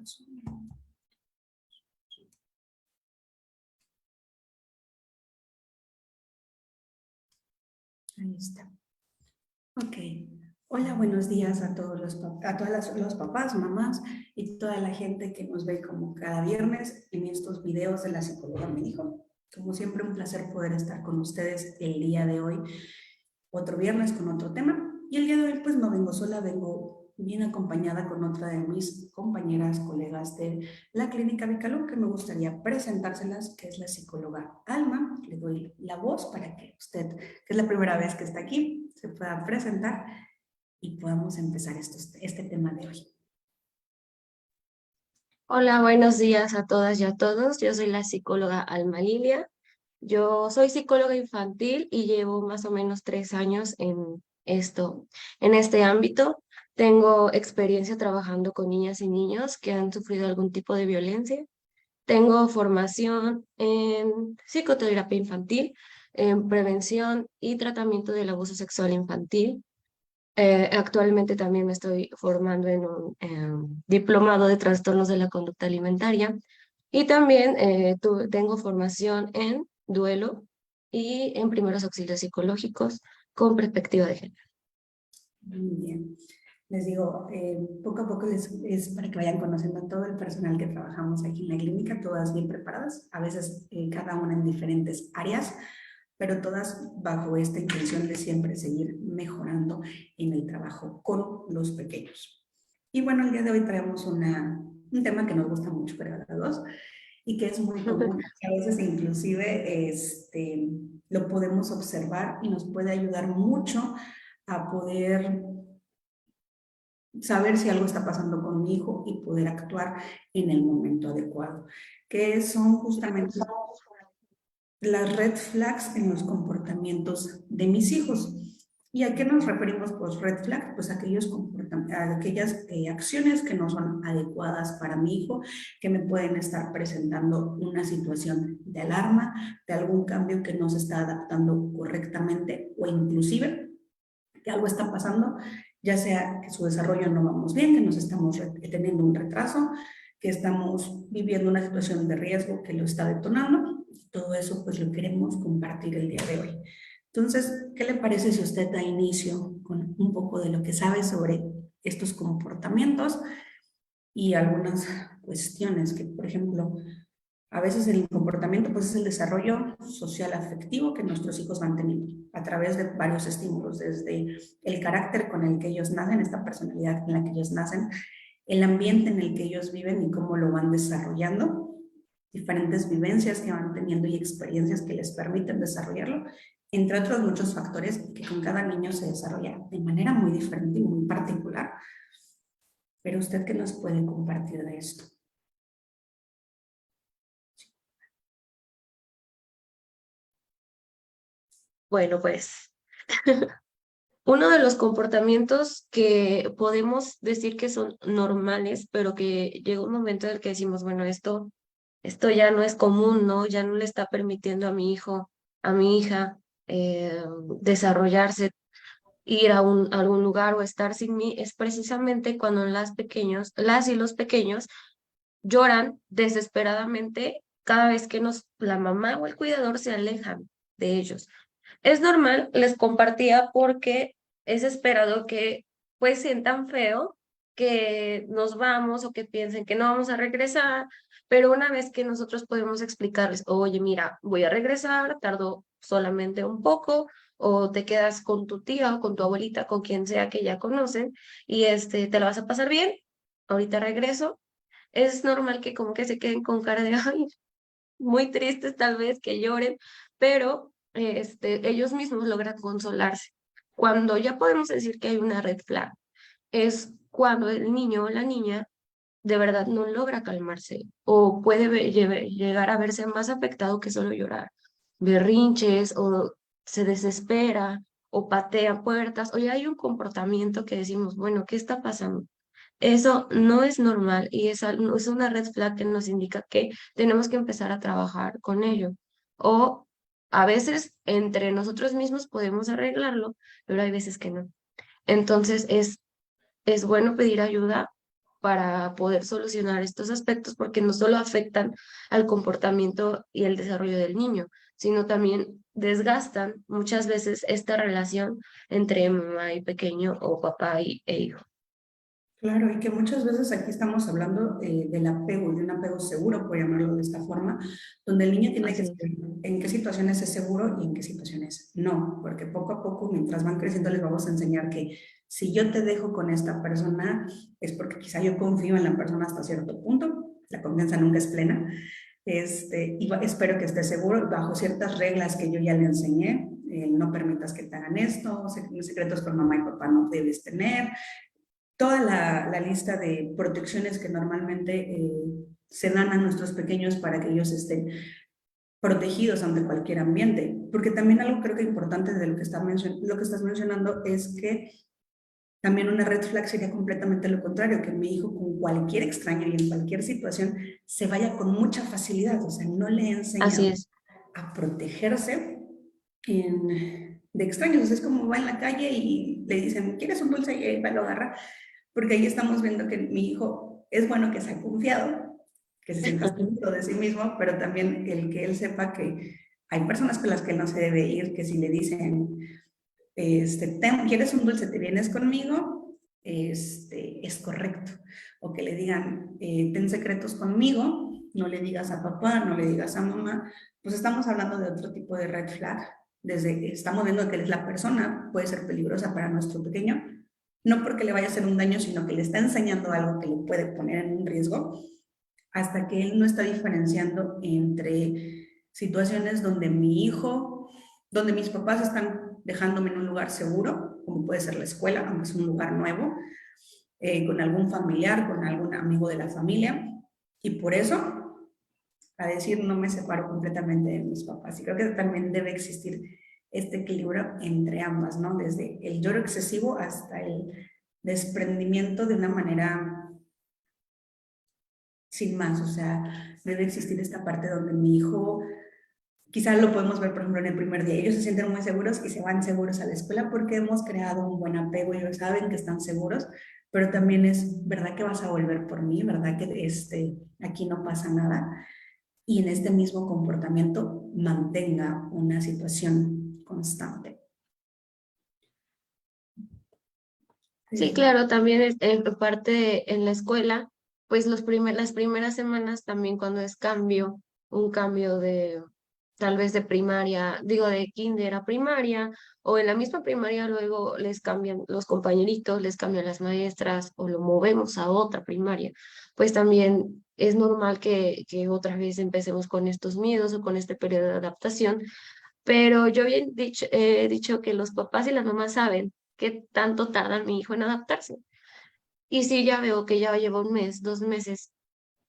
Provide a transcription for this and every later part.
Ahí está. Ok. Hola, buenos días a todos los papás, mamás y toda la gente que nos ve como cada viernes en estos videos de la psicóloga me dijo. Como siempre, un placer poder estar con ustedes el día de hoy, otro viernes con otro tema. Y el día de hoy pues no vengo sola, vengo bien acompañada con otra de mis compañeras, colegas de la Clínica Vicalú, que me gustaría presentárselas, que es la psicóloga Alma. Le doy la voz para que usted, que es la primera vez que está aquí, se pueda presentar y podamos empezar este tema de hoy. Hola, buenos días a todas y a todos. Yo soy la psicóloga Alma Lilia. Yo soy psicóloga infantil y llevo más o menos 3 años en este ámbito. Tengo experiencia trabajando con niñas y niños que han sufrido algún tipo de violencia. Tengo formación en psicoterapia infantil, en prevención y tratamiento del abuso sexual infantil. Actualmente también me estoy formando en un diplomado de trastornos de la conducta alimentaria y también tengo formación en duelo y en primeros auxilios psicológicos con perspectiva de género. Muy bien. Les digo, poco a poco es para que vayan conociendo a todo el personal que trabajamos aquí en la clínica, todas bien preparadas, a veces cada una en diferentes áreas, pero todas bajo esta intención de siempre seguir mejorando en el trabajo con los pequeños. Y bueno, el día de hoy traemos un tema que nos gusta mucho, creo, a las dos, y que es muy común, que a veces inclusive lo podemos observar y nos puede ayudar mucho a poder saber si algo está pasando con mi hijo y poder actuar en el momento adecuado, que son justamente las red flags en los comportamientos de mis hijos. ¿Y a qué nos referimos por red flag? Pues a aquellas acciones que no son adecuadas para mi hijo, que me pueden estar presentando una situación de alarma, de algún cambio que no se está adaptando correctamente o inclusive que algo está pasando, ya sea que su desarrollo no vamos bien, que nos estamos teniendo un retraso, que estamos viviendo una situación de riesgo que lo está detonando. Todo eso pues lo queremos compartir el día de hoy. Entonces, ¿qué le parece si usted da inicio con un poco de lo que sabe sobre estos comportamientos y algunas cuestiones que, por ejemplo, a veces el comportamiento pues, es el desarrollo social afectivo que nuestros hijos van teniendo a través de varios estímulos, desde el carácter con el que ellos nacen, esta personalidad en la que ellos nacen, el ambiente en el que ellos viven y cómo lo van desarrollando, diferentes vivencias que van teniendo y experiencias que les permiten desarrollarlo, entre otros muchos factores que con cada niño se desarrolla de manera muy diferente y muy particular. Pero usted, ¿qué nos puede compartir de esto? Bueno, pues uno de los comportamientos que podemos decir que son normales, pero que llega un momento en el que decimos, bueno, esto ya no es común, ¿no? Ya no le está permitiendo a mi hijo, a mi hija, desarrollarse, ir a algún lugar o estar sin mí, es precisamente cuando las y los pequeños lloran desesperadamente cada vez que la mamá o el cuidador se alejan de ellos. Es normal, les compartía porque es esperado que pues sientan feo que nos vamos o que piensen que no vamos a regresar, pero una vez que nosotros podemos explicarles, oye, mira, voy a regresar, tardo solamente un poco, o te quedas con tu tía o con tu abuelita, con quien sea que ya conocen, y te la vas a pasar bien, ahorita regreso. Es normal que como que se queden con cara de, ay, muy tristes tal vez, que lloren, pero ellos mismos logran consolarse. Cuando ya podemos decir que hay una red flag, es cuando el niño o la niña de verdad no logra calmarse o puede llegar a verse más afectado que solo llorar. Berrinches o se desespera o patea puertas o ya hay un comportamiento que decimos, bueno, ¿qué está pasando? Eso no es normal y es una red flag que nos indica que tenemos que empezar a trabajar con ello. O a veces entre nosotros mismos podemos arreglarlo, pero hay veces que no. Entonces es bueno pedir ayuda para poder solucionar estos aspectos, porque no solo afectan al comportamiento y el desarrollo del niño, sino también desgastan muchas veces esta relación entre mamá y pequeño o papá e hijo. Claro, y que muchas veces aquí estamos hablando del apego, de un apego seguro, por llamarlo de esta forma, donde el niño tiene que Así es. saber en qué situaciones es seguro y en qué situaciones no, porque poco a poco, mientras van creciendo, les vamos a enseñar que si yo te dejo con esta persona, es porque quizá yo confío en la persona hasta cierto punto, la confianza nunca es plena, espero que esté seguro bajo ciertas reglas que yo ya le enseñé, no permitas que te hagan esto, secretos con mamá y papá no debes tener, toda la lista de protecciones que normalmente se dan a nuestros pequeños para que ellos estén protegidos ante cualquier ambiente. Porque también algo creo que importante de lo que estás mencionando es que también una red flag sería completamente lo contrario, que mi hijo con cualquier extraño y en cualquier situación se vaya con mucha facilidad. O sea, no le he Así enseñado es. a protegerse de extraños. O sea, es como va en la calle y le dicen, ¿quieres un dulce? Y ahí va, lo agarra, porque ahí estamos viendo que mi hijo es bueno que sea confiado, que se sienta seguro de sí mismo, pero también el que él sepa que hay personas con las que él no se debe ir, que si le dicen, ¿quieres un dulce? ¿Te vienes conmigo? Es correcto. O que le digan, ten secretos conmigo, no le digas a papá, no le digas a mamá, pues estamos hablando de otro tipo de red flag. Estamos viendo que la persona puede ser peligrosa para nuestro pequeño, no porque le vaya a hacer un daño, sino que le está enseñando algo que le puede poner en un riesgo, hasta que él no está diferenciando entre situaciones donde donde mis papás están dejándome en un lugar seguro, como puede ser la escuela, aunque es un lugar nuevo, con algún familiar, con algún amigo de la familia, y por eso, a decir, no me separo completamente de mis papás. Y creo que también debe existir este equilibrio entre ambas, ¿no? Desde el lloro excesivo hasta el desprendimiento de una manera sin más. O sea, debe existir esta parte donde mi hijo, quizás lo podemos ver, por ejemplo, en el primer día, ellos se sienten muy seguros y se van seguros a la escuela porque hemos creado un buen apego, ellos saben que están seguros, pero también es, ¿verdad que vas a volver por mí? ¿Verdad que aquí no pasa nada? Y en este mismo comportamiento mantenga una situación constante. Sí, Sí. claro, también es en parte en la escuela, pues las primeras semanas también cuando es cambio, un cambio de tal vez de primaria, digo de kinder a primaria, o en la misma primaria luego les cambian los compañeritos, les cambian las maestras o lo movemos a otra primaria, pues también es normal que otra vez empecemos con estos miedos o con este periodo de adaptación, pero yo bien he dicho que los papás y las mamás saben qué tanto tarda mi hijo en adaptarse. Y si ya veo que ya lleva un mes, 2 meses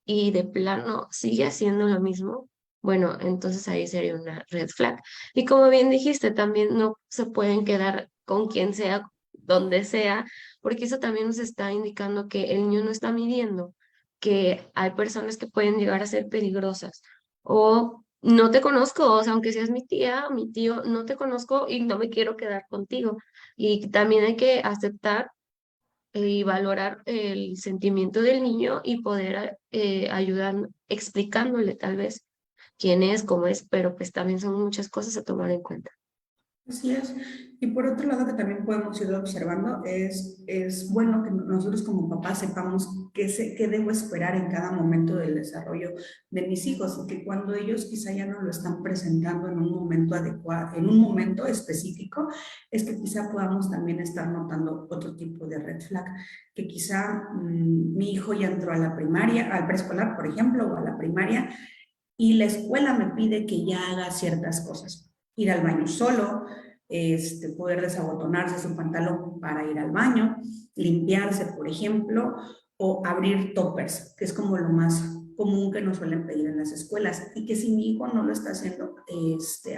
y de plano sigue haciendo lo mismo, bueno, entonces ahí sería una red flag. Y como bien dijiste, también no se pueden quedar con quien sea, donde sea, porque eso también nos está indicando que el niño no está midiendo, que hay personas que pueden llegar a ser peligrosas o no te conozco, o sea, aunque seas mi tía, mi tío, no te conozco y no me quiero quedar contigo. Y también hay que aceptar y valorar el sentimiento del niño y poder ayudar explicándole tal vez quién es, cómo es, pero pues también son muchas cosas a tomar en cuenta. Así es. Y por otro lado, que también podemos ir observando, es bueno que nosotros como papás sepamos qué debo esperar en cada momento del desarrollo de mis hijos, y que cuando ellos quizá ya no lo están presentando en un momento adecuado, en un momento específico, es que quizá podamos también estar notando otro tipo de red flag, que quizá mi hijo ya entró a la primaria, al preescolar, por ejemplo, o a la primaria, y la escuela me pide que ya haga ciertas cosas, ir al baño solo, poder desabotonarse su pantalón para ir al baño, limpiarse, por ejemplo, o abrir toppers, que es como lo más común que nos suelen pedir en las escuelas, y que si mi hijo no lo está haciendo,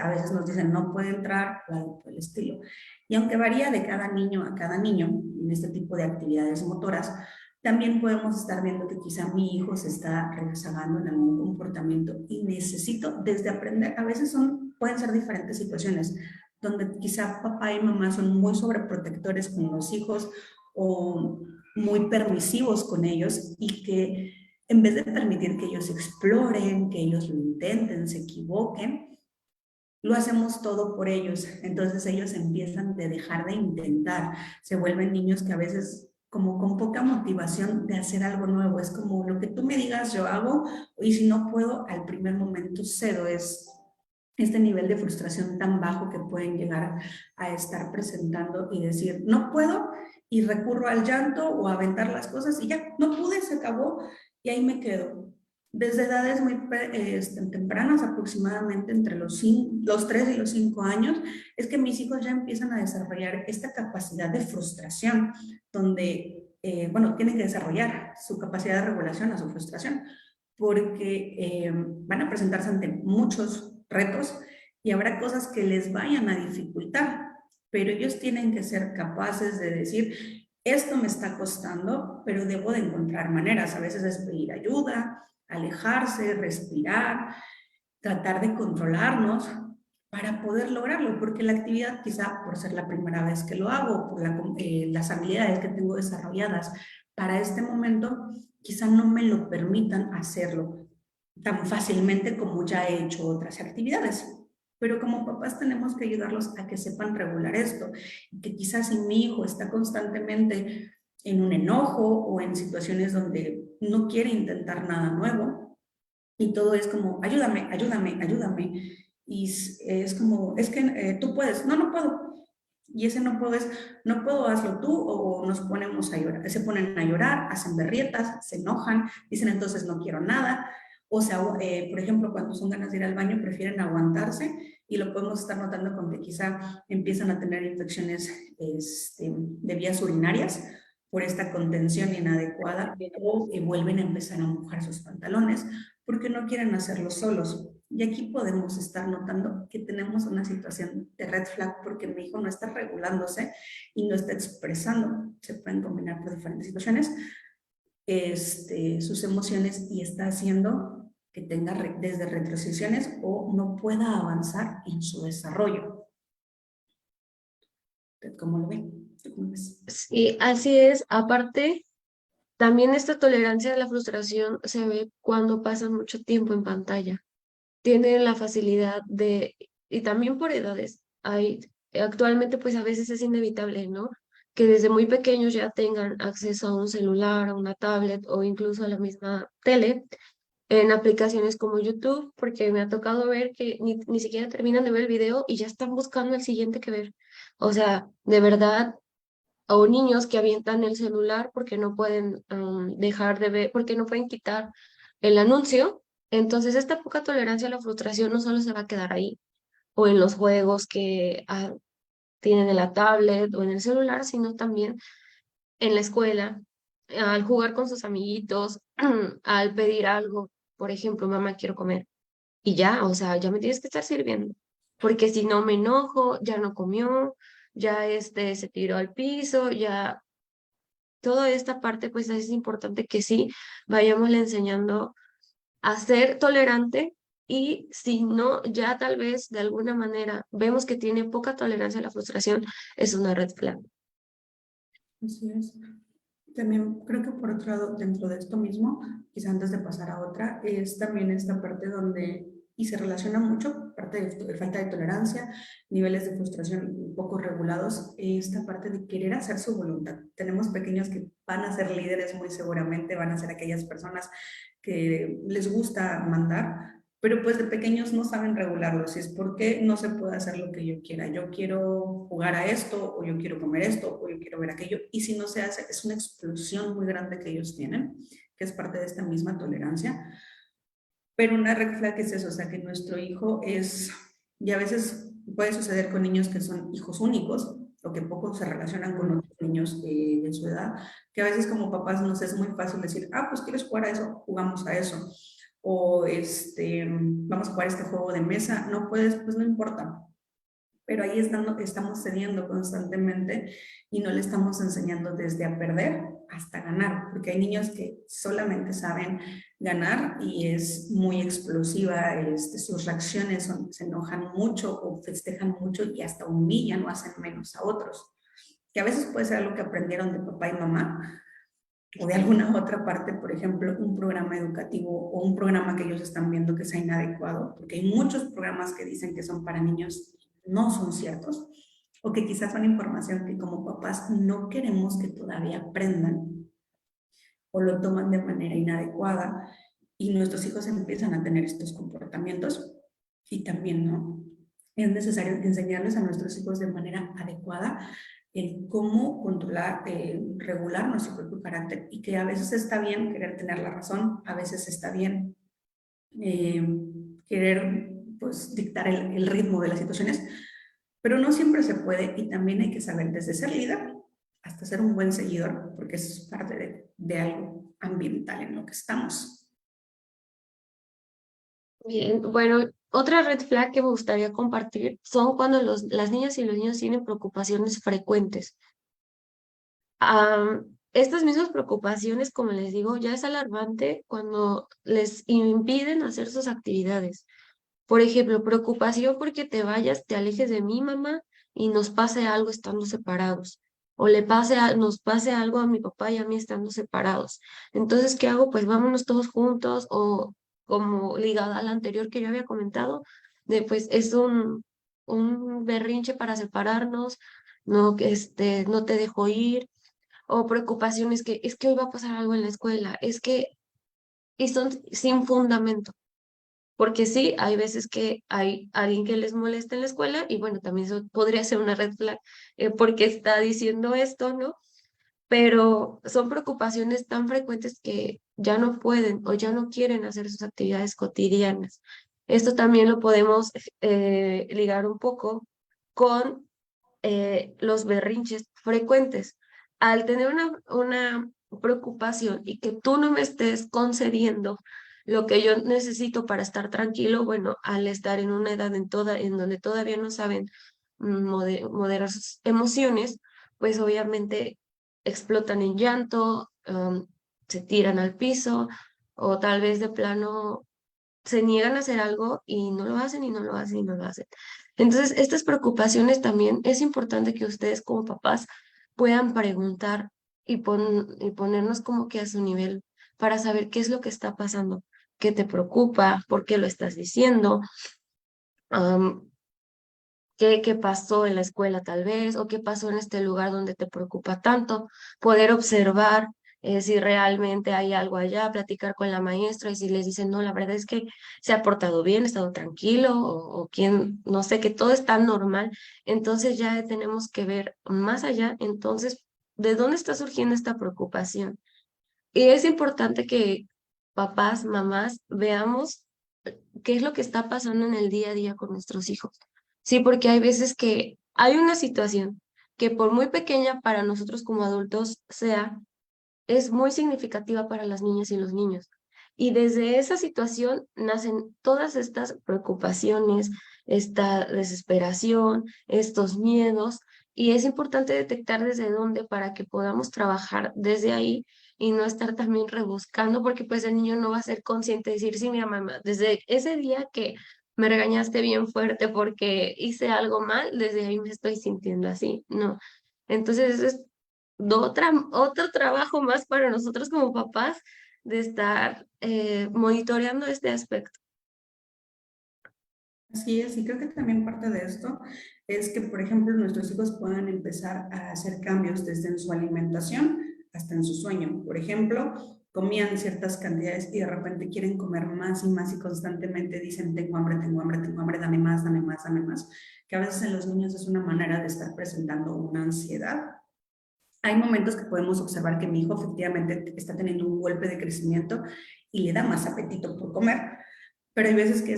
a veces nos dicen no puede entrar o algo por el estilo. Y aunque varía de cada niño a cada niño en este tipo de actividades motoras, también podemos estar viendo que quizá mi hijo se está rezagando en algún comportamiento y necesito desde aprender, a veces pueden ser diferentes situaciones, donde quizá papá y mamá son muy sobreprotectores con los hijos, o muy permisivos con ellos y que en vez de permitir que ellos exploren, que ellos lo intenten, se equivoquen, lo hacemos todo por ellos. Entonces ellos empiezan de dejar de intentar, se vuelven niños que a veces como con poca motivación de hacer algo nuevo. Es como lo que tú me digas yo hago y si no puedo al primer momento cedo. Es este nivel de frustración tan bajo que pueden llegar a estar presentando y decir no puedo y recurro al llanto o a aventar las cosas y ya no pude, se acabó y ahí me quedo. Desde edades muy tempranas, aproximadamente entre los 3 y los 5 años, es que mis hijos ya empiezan a desarrollar esta capacidad de frustración, donde, bueno, tienen que desarrollar su capacidad de regulación a su frustración, porque van a presentarse ante muchos retos y habrá cosas que les vayan a dificultar, pero ellos tienen que ser capaces de decir, esto me está costando, pero debo de encontrar maneras. A veces es pedir ayuda, alejarse, respirar, tratar de controlarnos para poder lograrlo, porque la actividad quizá por ser la primera vez que lo hago, por las habilidades que tengo desarrolladas para este momento, quizá no me lo permitan hacerlo tan fácilmente como ya he hecho otras actividades. Pero como papás tenemos que ayudarlos a que sepan regular esto, que quizás si mi hijo está constantemente en un enojo o en situaciones donde no quiere intentar nada nuevo y todo es como, ayúdame, ayúdame, ayúdame. Y es como, es que tú puedes, no, no puedo. Y ese no puedo es, no puedo, hazlo tú, o nos ponemos a llorar, se ponen a llorar, hacen berrietas, se enojan, dicen entonces no quiero nada, o sea, por ejemplo, cuando son ganas de ir al baño prefieren aguantarse y lo podemos estar notando con que quizá empiezan a tener infecciones de vías urinarias por esta contención inadecuada o vuelven a empezar a mojar sus pantalones porque no quieren hacerlo solos. Y aquí podemos estar notando que tenemos una situación de red flag porque mi hijo no está regulándose y no está expresando, se pueden combinar por diferentes situaciones, sus emociones y está haciendo que tenga desde retrocesiones o no pueda avanzar en su desarrollo. ¿Cómo lo ven? ¿Cómo ves? Sí, así es. Aparte, también esta tolerancia a la frustración se ve cuando pasan mucho tiempo en pantalla. Tienen la facilidad de, y también por edades, actualmente pues a veces es inevitable, ¿no? Que desde muy pequeños ya tengan acceso a un celular, a una tablet o incluso a la misma tele en aplicaciones como YouTube, porque me ha tocado ver que ni siquiera terminan de ver el video y ya están buscando el siguiente que ver. O sea, de verdad, o niños que avientan el celular porque no pueden dejar de ver, porque no pueden quitar el anuncio. Entonces, esta poca tolerancia a la frustración no solo se va a quedar ahí, o en los juegos que tienen en la tablet o en el celular, sino también en la escuela, al jugar con sus amiguitos, al pedir algo, por ejemplo, mamá, quiero comer. Y ya, o sea, ya me tienes que estar sirviendo, porque si no me enojo, ya no comió, ya se tiró al piso, ya toda esta parte, pues es importante que sí vayamos enseñando a ser tolerante y si no, ya tal vez de alguna manera vemos que tiene poca tolerancia a la frustración, es una red flag. Así es. También creo que por otro lado, dentro de esto mismo, quizá antes de pasar a otra, es también esta parte donde, y se relaciona mucho, parte de falta de tolerancia, niveles de frustración poco regulados, esta parte de querer hacer su voluntad. Tenemos pequeños que van a ser líderes muy seguramente, van a ser aquellas personas que les gusta mandar, pero pues de pequeños no saben regularlo, si es porque no se puede hacer lo que yo quiera, yo quiero jugar a esto, o yo quiero comer esto, o yo quiero ver aquello, y si no se hace, es una explosión muy grande que ellos tienen, que es parte de esta misma tolerancia, pero una red flag es eso, o sea, que nuestro hijo es, y a veces puede suceder con niños que son hijos únicos, o que poco se relacionan con otros niños de su edad, que a veces como papás nos es muy fácil decir, ah, pues quieres jugar a eso, jugamos a eso, o vamos a jugar este juego de mesa, no puedes, pues no importa, pero ahí estamos cediendo constantemente y no le estamos enseñando desde a perder hasta ganar, porque hay niños que solamente saben ganar y es muy explosiva, sus reacciones se enojan mucho o festejan mucho y hasta humillan o hacen menos a otros, que a veces puede ser algo que aprendieron de papá y mamá, o de alguna otra parte, por ejemplo, un programa educativo o un programa que ellos están viendo que sea inadecuado, porque hay muchos programas que dicen que son para niños, no son ciertos, o que quizás son información que como papás no queremos que todavía aprendan o lo toman de manera inadecuada y nuestros hijos empiezan a tener estos comportamientos y también no. Es necesario enseñarles a nuestros hijos de manera adecuada el cómo controlar, regular nuestro propio carácter y que a veces está bien querer tener la razón, a veces está bien eh, querer pues dictar el ritmo de las situaciones, pero no siempre se puede y también hay que saber desde ser líder hasta ser un buen seguidor, porque eso es parte de algo ambiental en lo que estamos. Bien, bueno, otra red flag que me gustaría compartir son cuando las niñas y los niños tienen preocupaciones frecuentes. Estas mismas preocupaciones, como les digo, ya es alarmante cuando les impiden hacer sus actividades. Por ejemplo, preocupación porque te vayas, te alejes de mi mamá y nos pase algo estando separados. O nos pase algo a mi papá y a mí estando separados. Entonces, ¿qué hago? Pues vámonos todos juntos o como ligada a la anterior que yo había comentado, de pues es un berrinche para separarnos, no, no te dejo ir, o preocupaciones que es que hoy va a pasar algo en la escuela, y son sin fundamento. Porque sí, hay veces que hay alguien que les molesta en la escuela y bueno, también eso podría ser una red flag porque está diciendo esto, ¿no? Pero son preocupaciones tan frecuentes que ya no pueden o ya no quieren hacer sus actividades cotidianas. Esto también lo podemos ligar un poco con los berrinches frecuentes. Al tener una preocupación y que tú no me estés concediendo lo que yo necesito para estar tranquilo, bueno, al estar en una edad en donde todavía no saben moderar sus emociones, pues obviamente explotan en llanto, se tiran al piso o tal vez de plano se niegan a hacer algo y no lo hacen y no lo hacen y no lo hacen. Entonces, estas preocupaciones también es importante que ustedes como papás puedan preguntar y ponernos como que a su nivel para saber qué es lo que está pasando, qué te preocupa, por qué lo estás diciendo, am, qué pasó en la escuela tal vez, o qué pasó en este lugar donde te preocupa tanto, poder observar si realmente hay algo allá, platicar con la maestra y si les dicen, no, la verdad es que se ha portado bien, ha estado tranquilo, o quien, no sé, que todo está normal, entonces ya tenemos que ver más allá, entonces, ¿de dónde está surgiendo esta preocupación? Y es importante que papás, mamás, veamos qué es lo que está pasando en el día a día con nuestros hijos. Sí, porque hay veces que hay una situación que por muy pequeña para nosotros como adultos sea, es muy significativa para las niñas y los niños. Y desde esa situación nacen todas estas preocupaciones, esta desesperación, estos miedos, y es importante detectar desde dónde para que podamos trabajar desde ahí y no estar también rebuscando, porque pues el niño no va a ser consciente de decir, sí, mira, mamá, desde ese día que me regañaste bien fuerte porque hice algo mal, desde ahí me estoy sintiendo así, no. Entonces, eso es otro trabajo más para nosotros como papás de estar monitoreando este aspecto. Así es, y creo que también parte de esto es que, por ejemplo, nuestros hijos puedan empezar a hacer cambios desde en su alimentación hasta en su sueño. Por ejemplo, comían ciertas cantidades y de repente quieren comer más y constantemente dicen, tengo hambre, tengo hambre, tengo hambre, dame más, dame más, dame más, que a veces en los niños es una manera de estar presentando una ansiedad. Hay momentos que podemos observar que mi hijo efectivamente está teniendo un golpe de crecimiento y le da más apetito por comer, pero hay veces que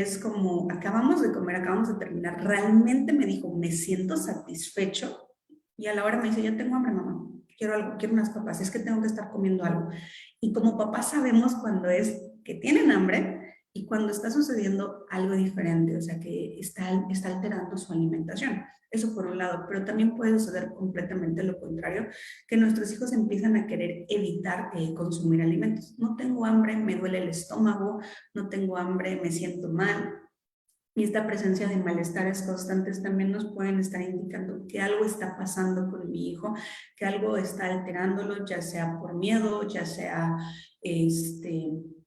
es como, acabamos de comer, acabamos de terminar, realmente me dijo, me siento satisfecho y a la hora me dice, ya tengo hambre, mamá, quiero algo, quiero unas papas, es que tengo que estar comiendo algo. Y como papás sabemos cuando es que tienen hambre y cuando está sucediendo algo diferente, o sea, que está alterando su alimentación. Eso por un lado, pero también puede suceder completamente lo contrario, que nuestros hijos empiezan a querer evitar consumir alimentos. No tengo hambre, me duele el estómago, no tengo hambre, me siento mal. Y esta presencia de malestares constantes también nos pueden estar indicando que algo está pasando con mi hijo, que algo está alterándolo, ya sea por miedo, ya sea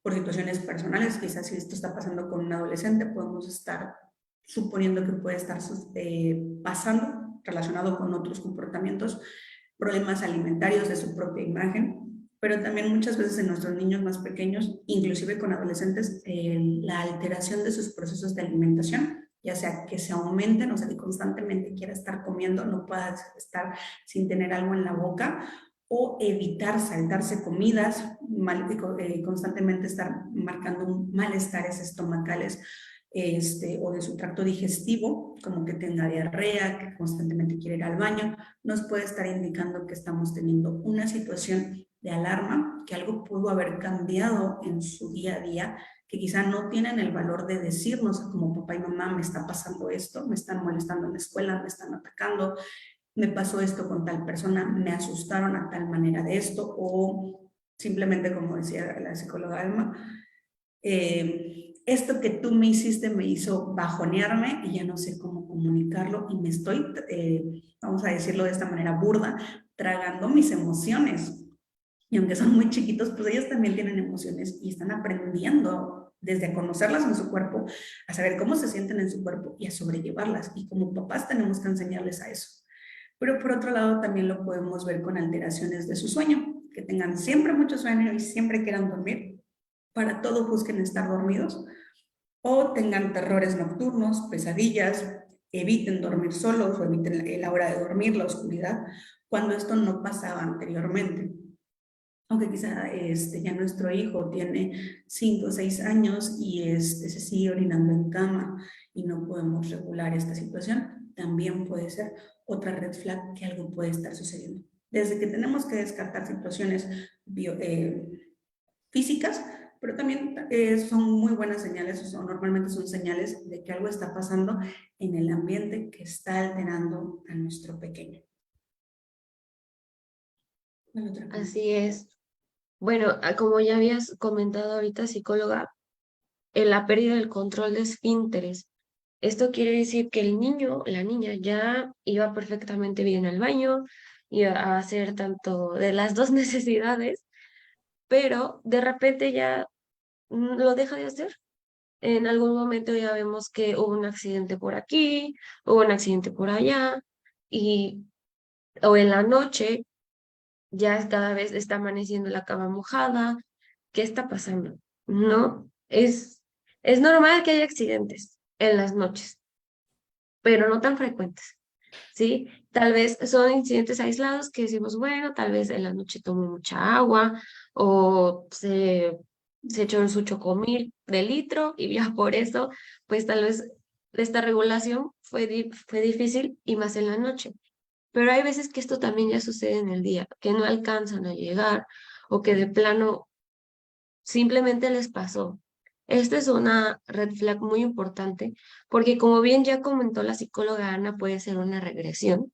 por situaciones personales. Quizás si esto está pasando con un adolescente, podemos estar suponiendo que puede estar pasando relacionado con otros comportamientos, problemas alimentarios de su propia imagen, pero también muchas veces en nuestros niños más pequeños, inclusive con adolescentes, la alteración de sus procesos de alimentación, ya sea que se aumenten, o sea, que constantemente quiera estar comiendo, no pueda estar sin tener algo en la boca, o evitar saltarse comidas, constantemente estar marcando malestares estomacales, o de su tracto digestivo, como que tenga diarrea, que constantemente quiere ir al baño, nos puede estar indicando que estamos teniendo una situación de alarma, que algo pudo haber cambiado en su día a día, que quizá no tienen el valor de decirnos como papá y mamá, me está pasando esto, me están molestando en la escuela, me están atacando, me pasó esto con tal persona, me asustaron a tal manera de esto, o simplemente, como decía la psicóloga Alma, esto que tú me hiciste me hizo bajonearme y ya no sé cómo comunicarlo y me estoy, vamos a decirlo de esta manera burda, tragando mis emociones. Y aunque son muy chiquitos, pues ellos también tienen emociones y están aprendiendo desde a conocerlas en su cuerpo, a saber cómo se sienten en su cuerpo y a sobrellevarlas. Y como papás tenemos que enseñarles a eso. Pero por otro lado también lo podemos ver con alteraciones de su sueño, que tengan siempre mucho sueño y siempre quieran dormir, para todo busquen estar dormidos, o tengan terrores nocturnos, pesadillas, eviten dormir solos o eviten la hora de dormir, la oscuridad, cuando esto no pasaba anteriormente. Aunque quizá ya nuestro hijo tiene 5 o 6 años y se sigue orinando en cama y no podemos regular esta situación, también puede ser otra red flag que algo puede estar sucediendo. Desde que tenemos que descartar situaciones físicas, pero también son muy buenas señales, o normalmente son señales de que algo está pasando en el ambiente que está alterando a nuestro pequeño. Así es. Bueno, como ya habías comentado ahorita, psicóloga, en la pérdida del control de esfínteres. Esto quiere decir que el niño, la niña, ya iba perfectamente bien al baño, iba a hacer tanto de las dos necesidades, pero de repente ya lo deja de hacer. En algún momento ya vemos que hubo un accidente por aquí, hubo un accidente por allá, y o en la noche ya cada vez está amaneciendo la cama mojada. ¿Qué está pasando? No, es normal que haya accidentes en las noches, pero no tan frecuentes, ¿sí? Tal vez son incidentes aislados que decimos, bueno, tal vez en la noche tomó mucha agua o se echó en su chocomil de litro y ya por eso, pues tal vez esta regulación fue difícil y más en la noche. Pero hay veces que esto también ya sucede en el día, que no alcanzan a llegar o que de plano simplemente les pasó. Esta es una red flag muy importante porque como bien ya comentó la psicóloga Ana, puede ser una regresión,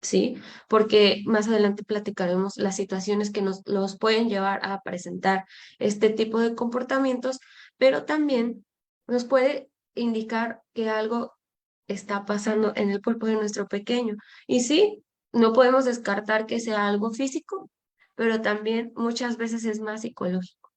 ¿sí? Porque más adelante platicaremos las situaciones que nos los pueden llevar a presentar este tipo de comportamientos, pero también nos puede indicar que algo está pasando en el cuerpo de nuestro pequeño. Y sí, no podemos descartar que sea algo físico, pero también muchas veces es más psicológico.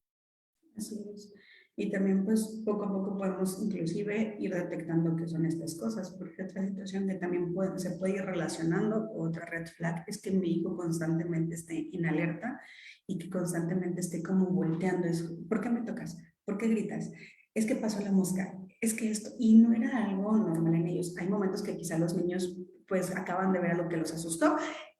Así es. Y también pues poco a poco podemos inclusive ir detectando qué son estas cosas, porque otra situación que también se puede ir relacionando, otra red flag, es que mi hijo constantemente esté en alerta y que constantemente esté como volteando eso. ¿Por qué me tocas? ¿Por qué gritas? Es que pasó la mosca, es que esto, y no era algo normal en ellos. Hay momentos que quizá los niños pues acaban de ver algo que los asustó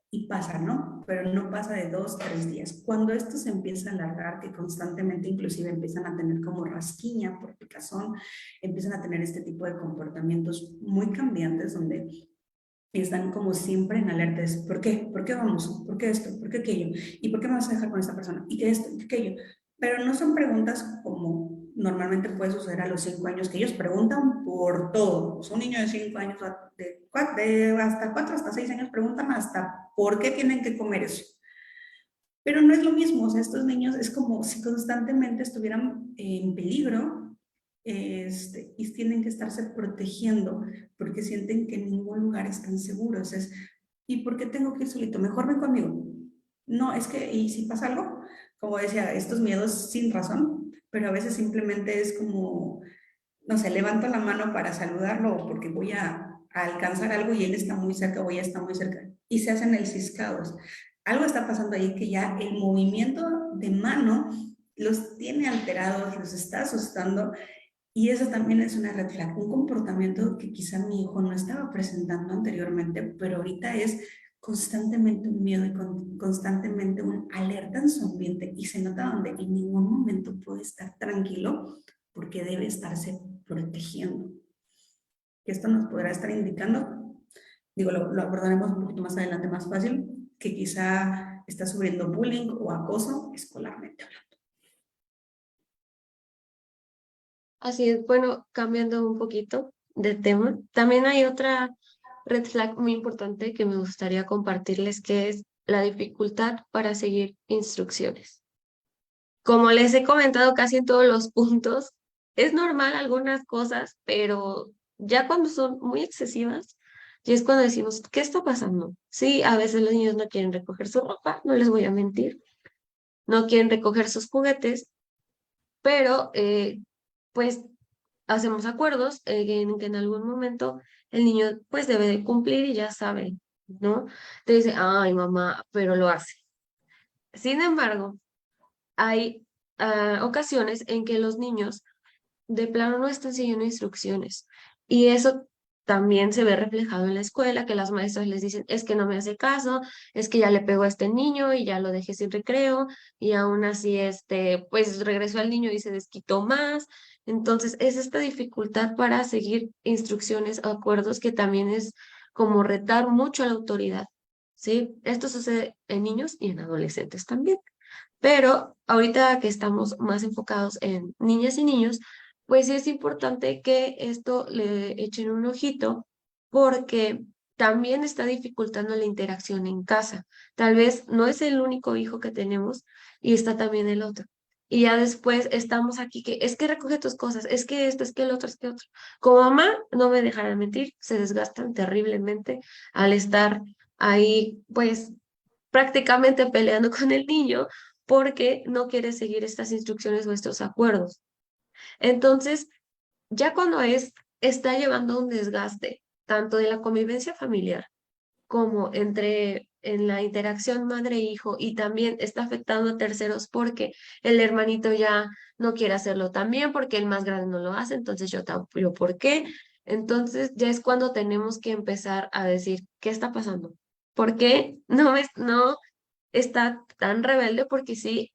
y pasa, ¿no? Pero no pasa de 2, 3 días. Cuando esto se empieza a alargar, que constantemente inclusive empiezan a tener como rasquiña por picazón, empiezan a tener este tipo de comportamientos muy cambiantes donde están como siempre en alerta. ¿Por qué? ¿Por qué vamos? ¿Por qué esto? ¿Por qué aquello? ¿Y por qué me vas a dejar con esta persona? ¿Y qué esto? ¿Y qué aquello? Pero no son preguntas como normalmente puede suceder a los 5 años, que ellos preguntan por todo. Un niño de 5 años, de hasta 4 hasta 6 años, preguntan hasta por qué tienen que comer eso. Pero no es lo mismo, o sea, estos niños es como si constantemente estuvieran en peligro y tienen que estarse protegiendo porque sienten que en ningún lugar están seguros. ¿Y por qué tengo que ir solito? Mejor ven conmigo. No, es que, ¿y si pasa algo? Como decía, estos miedos sin razón, pero a veces simplemente es como, no sé, levanto la mano para saludarlo porque voy a alcanzar algo y él está muy cerca o ella está muy cerca. Y se hacen el ciscados. Algo está pasando ahí que ya el movimiento de mano los tiene alterados, los está asustando y eso también es una red flag, un comportamiento que quizá mi hijo no estaba presentando anteriormente, pero ahorita es constantemente un miedo y constantemente un alerta en su ambiente y se nota donde en ningún momento puede estar tranquilo porque debe estarse protegiendo. Que esto nos podrá estar indicando, digo, lo abordaremos un poquito más adelante más fácil, que quizá está sufriendo bullying o acoso escolarmente. Así es, bueno, cambiando un poquito de tema, también hay otra red flag muy importante que me gustaría compartirles, que es la dificultad para seguir instrucciones. Como les he comentado casi en todos los puntos, es normal algunas cosas, pero ya cuando son muy excesivas, y es cuando decimos, ¿qué está pasando? Sí, a veces los niños no quieren recoger su ropa, no les voy a mentir, no quieren recoger sus juguetes, pero pues hacemos acuerdos en que en algún momento el niño pues debe de cumplir y ya sabe, ¿no? Te dice, ay mamá, pero lo hace. Sin embargo, hay ocasiones en que los niños de plano no están siguiendo instrucciones y eso también se ve reflejado en la escuela, que las maestras les dicen, es que no me hace caso, es que ya le pegó a este niño y ya lo dejé sin recreo y aún así pues regresó al niño y se desquitó más. Entonces es esta dificultad para seguir instrucciones o acuerdos que también es como retar mucho a la autoridad, ¿sí? Esto sucede en niños y en adolescentes también. Pero ahorita que estamos más enfocados en niñas y niños, pues sí es importante que esto le echen un ojito porque también está dificultando la interacción en casa. Tal vez no es el único hijo que tenemos y está también el otro. Y ya después estamos aquí que es que recoge tus cosas, es que esto, es que el otro, es que otro. Como mamá, no me dejarán mentir, se desgastan terriblemente al estar ahí, pues prácticamente peleando con el niño porque no quiere seguir estas instrucciones o estos acuerdos. Entonces, ya cuando está llevando un desgaste, tanto de la convivencia familiar como en la interacción madre-hijo y también está afectando a terceros porque el hermanito ya no quiere hacerlo también, porque el más grande no lo hace, entonces yo tampoco, ¿yo por qué? Entonces ya es cuando tenemos que empezar a decir, ¿qué está pasando? ¿Por qué no está tan rebelde? Porque sí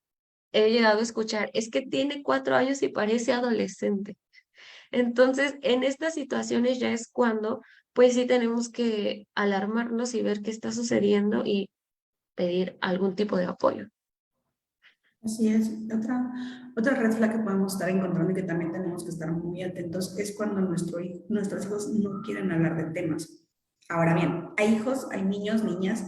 he llegado a escuchar, es que tiene 4 años y parece adolescente. Entonces, en estas situaciones ya es cuando, pues sí tenemos que alarmarnos y ver qué está sucediendo y pedir algún tipo de apoyo. Así es. Otra red flag que podemos estar encontrando y que también tenemos que estar muy atentos es cuando nuestros hijos no quieren hablar de temas. Ahora bien, hay hijos, hay niños, niñas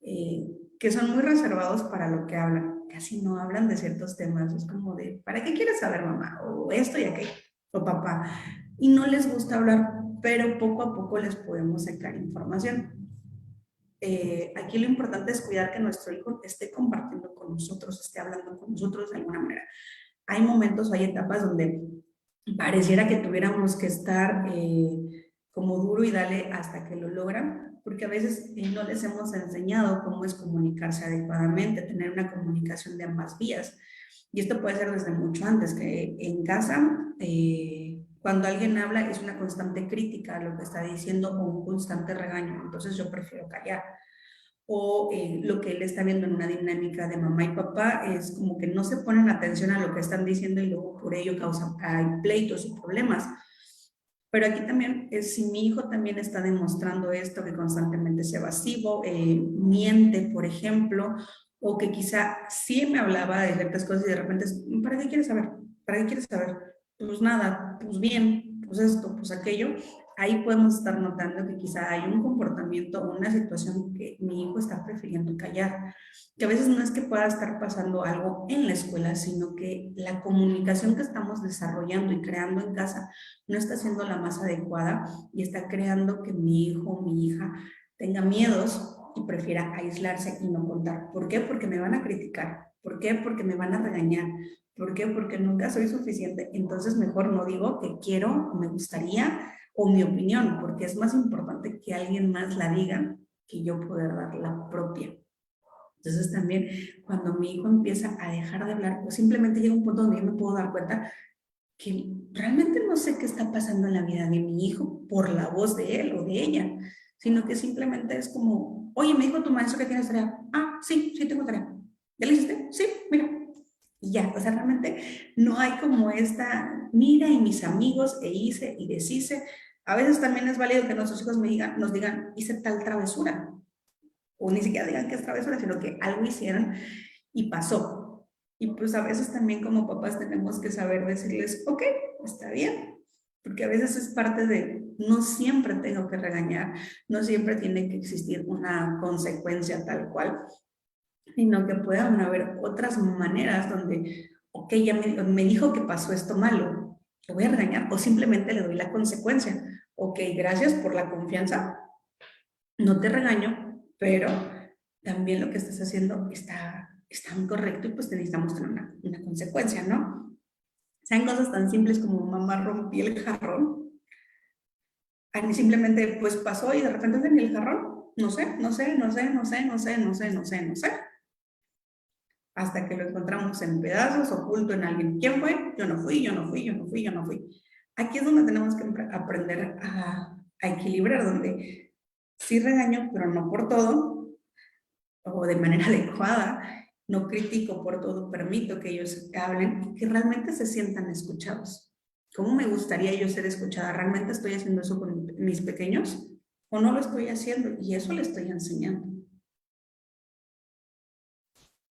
eh, que son muy reservados para lo que hablan. Casi no hablan de ciertos temas. Es como de, ¿para qué quieres saber, mamá? O esto y aquello, o papá. Y no les gusta hablar, pero poco a poco les podemos sacar información. Aquí lo importante es cuidar que nuestro hijo esté compartiendo con nosotros, esté hablando con nosotros de alguna manera. Hay momentos, hay etapas donde pareciera que tuviéramos que estar como duro y dale hasta que lo logran, porque a veces no les hemos enseñado cómo es comunicarse adecuadamente, tener una comunicación de ambas vías. Y esto puede ser desde mucho antes, que en casa, cuando alguien habla, es una constante crítica a lo que está diciendo o un constante regaño. Entonces yo prefiero callar o lo que él está viendo en una dinámica de mamá y papá es como que no se ponen atención a lo que están diciendo y luego por ello causan hay pleitos y problemas. Pero aquí también, si mi hijo también está demostrando esto, que constantemente es evasivo, miente, por ejemplo, o que quizá sí me hablaba de ciertas cosas y de repente, ¿para qué quieres saber? ¿Para qué quieres saber? Pues nada, pues bien, pues esto, pues aquello. ahí podemos estar notando que quizá hay un comportamiento o una situación que mi hijo está prefiriendo callar, que a veces no es que pueda estar pasando algo en la escuela, sino que la comunicación que estamos desarrollando y creando en casa no está siendo la más adecuada y está creando que mi hijo o mi hija tenga miedos y prefiera aislarse y no contar. ¿Por qué? Porque me van a criticar. ¿Por qué? Porque me van a regañar. ¿Por qué? Porque nunca soy suficiente. Entonces mejor no digo que quiero o me gustaría o mi opinión, porque es más importante que alguien más la diga que yo poder dar la propia. Entonces también cuando mi hijo empieza a dejar de hablar, pues simplemente llega un punto donde yo me puedo dar cuenta que realmente no sé qué está pasando en la vida de mi hijo por la voz de él o de ella, sino que simplemente es como, oye, me dijo tu maestro que tienes tarea. Ah, sí, sí tengo tarea. ¿Ya la hiciste? Sí, mira. Y ya, o sea, realmente no hay como esta, mira, y mis amigos, e hice y deshice. A veces también es válido que nuestros hijos nos digan, hice tal travesura, o ni siquiera digan que es travesura, sino que algo hicieron y pasó. Y pues a veces también como papás tenemos que saber decirles, ok, está bien, porque a veces es parte de, no siempre tengo que regañar, no siempre tiene que existir una consecuencia tal cual, sino que puedan haber otras maneras donde, ok, ya me dijo que pasó esto malo, lo voy a regañar o simplemente le doy la consecuencia. Ok, gracias por la confianza, no te regaño, pero también lo que estás haciendo está incorrecto y pues necesitamos tener una consecuencia, ¿no? Sean cosas tan simples como mamá rompí el jarrón, simplemente pues pasó y de repente tenía el jarrón, no sé, no sé, no sé, no sé, no sé, no sé, no sé, no sé, hasta que lo encontramos en pedazos, oculto en alguien. ¿Quién fue? Yo no fui, yo no fui, yo no fui, yo no fui. Aquí es donde tenemos que aprender a equilibrar, donde sí regaño, pero no por todo, o de manera adecuada, no critico por todo, permito que ellos hablen y que realmente se sientan escuchados. ¿Cómo me gustaría yo ser escuchada? ¿Realmente estoy haciendo eso con mis pequeños o no lo estoy haciendo? Y eso le estoy enseñando.